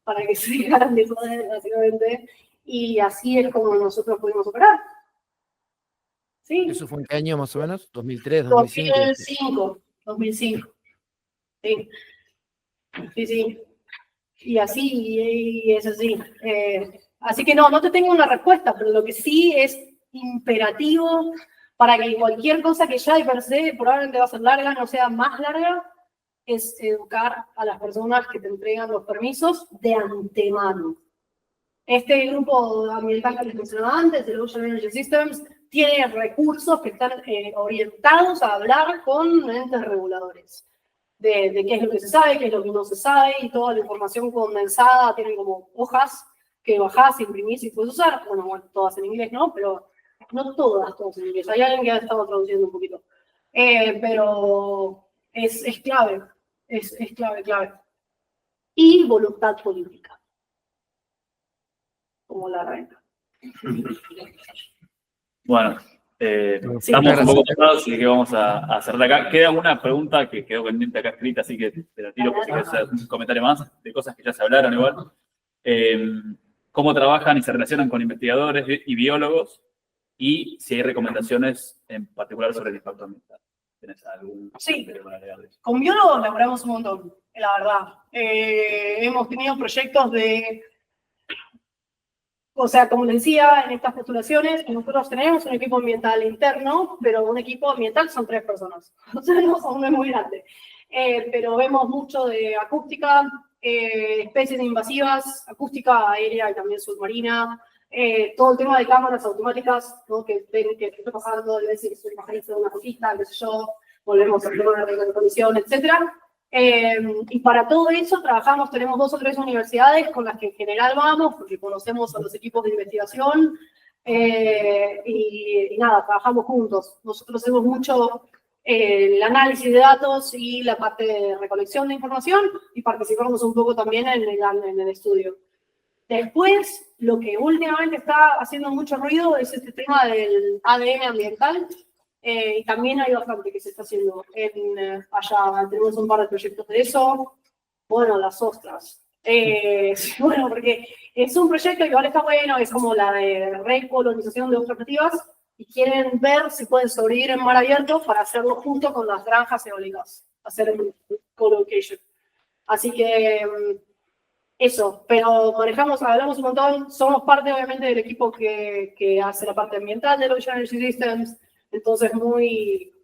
para que se dejaran de joder, básicamente, y así es como nosotros pudimos operar. ¿Sí? ¿Eso fue en qué año más o menos? ¿2003, 2005? 2005. Sí. Sí. Y así, y es así. Así que no te tengo una respuesta, pero lo que sí es imperativo para que cualquier cosa que ya de per se probablemente va a ser larga, no sea más larga, es educar a las personas que te entregan los permisos de antemano. Este grupo ambiental que les mencionaba antes, el Ocean Energy Systems, tiene recursos que están orientados a hablar con entes reguladores. De qué es lo que se sabe, qué es lo que no se sabe, y toda la información condensada, tienen como hojas que bajás, imprimís y puedes usar. Bueno, todas en inglés, ¿no? Pero no todas en inglés. Hay alguien que ha estado traduciendo un poquito. Pero es clave, es clave. Y voluntad política. Como la reina. Bueno, Sí, estamos un poco pasados, así que vamos a cerrar acá. Queda una pregunta que quedó pendiente acá escrita, así que te la tiro por si quieres hacer un comentario más de cosas que ya se hablaron igual. ¿Cómo trabajan y se relacionan con investigadores y biólogos? Y si hay recomendaciones en particular sobre el impacto ambiental. ¿Tienes algún comentario para agregar? Con biólogos laboramos un montón, la verdad. Hemos tenido proyectos o sea, como les decía, en estas postulaciones, nosotros tenemos un equipo ambiental interno, pero un equipo ambiental son 3 personas. O sea, no es muy grande. Pero vemos mucho de acústica, especies invasivas, acústica aérea y también submarina, todo el tema de cámaras automáticas, ¿no? Que ven que está pasando, debe decir que soy pajarito de una cosita, qué sé yo, volvemos a tema de recomisión, etcétera. Y para todo eso trabajamos, tenemos 2 o 3 universidades con las que en general vamos, porque conocemos a los equipos de investigación, y nada, trabajamos juntos. Nosotros hacemos mucho el análisis de datos y la parte de recolección de información, y participamos un poco también en el estudio. Después, lo que últimamente está haciendo mucho ruido es este tema del ADN ambiental, y también hay bastante que se está haciendo. Allá tenemos un par de proyectos de eso. Bueno, las ostras. Bueno, porque es un proyecto que ahora está bueno, es como la de recolonización de ostras nativas, y quieren ver si pueden sobrevivir en mar abierto para hacerlo junto con las granjas eólicas, hacer el co-location. Así que eso, pero hablamos un montón, somos parte obviamente del equipo que hace la parte ambiental de Ocean Energy Systems, entonces muy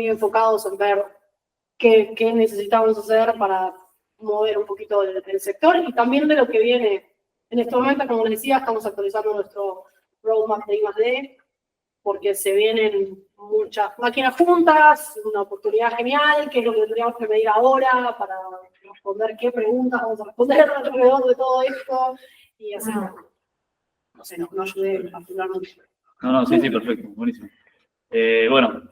enfocados en ver qué necesitamos hacer para mover un poquito el sector, y también de lo que viene. En este momento, como les decía, estamos actualizando nuestro roadmap de I+D, porque se vienen muchas máquinas juntas, una oportunidad genial, que es lo que tendríamos que medir ahora para responder qué preguntas vamos a responder alrededor de todo esto, y así, no sé, no ayudé a hablar mucho. No, sí, perfecto, buenísimo. Bueno,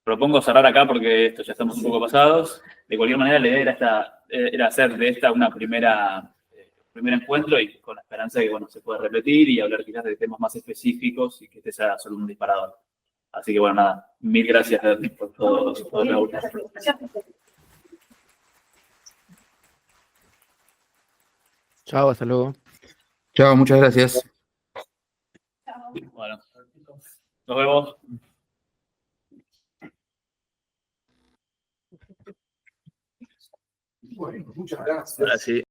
propongo cerrar acá porque esto ya estamos un poco pasados. De cualquier manera, la idea era hacer de esta una primer encuentro y con la esperanza de que bueno, se pueda repetir y hablar quizás de temas más específicos y que este sea solo un disparador. Así que bueno, nada, mil gracias por todo Raúl. Gracias por la invitación. Chao, hasta luego. Chao, muchas gracias. Bueno, nos vemos. Bueno, muchas gracias. Ahora sí.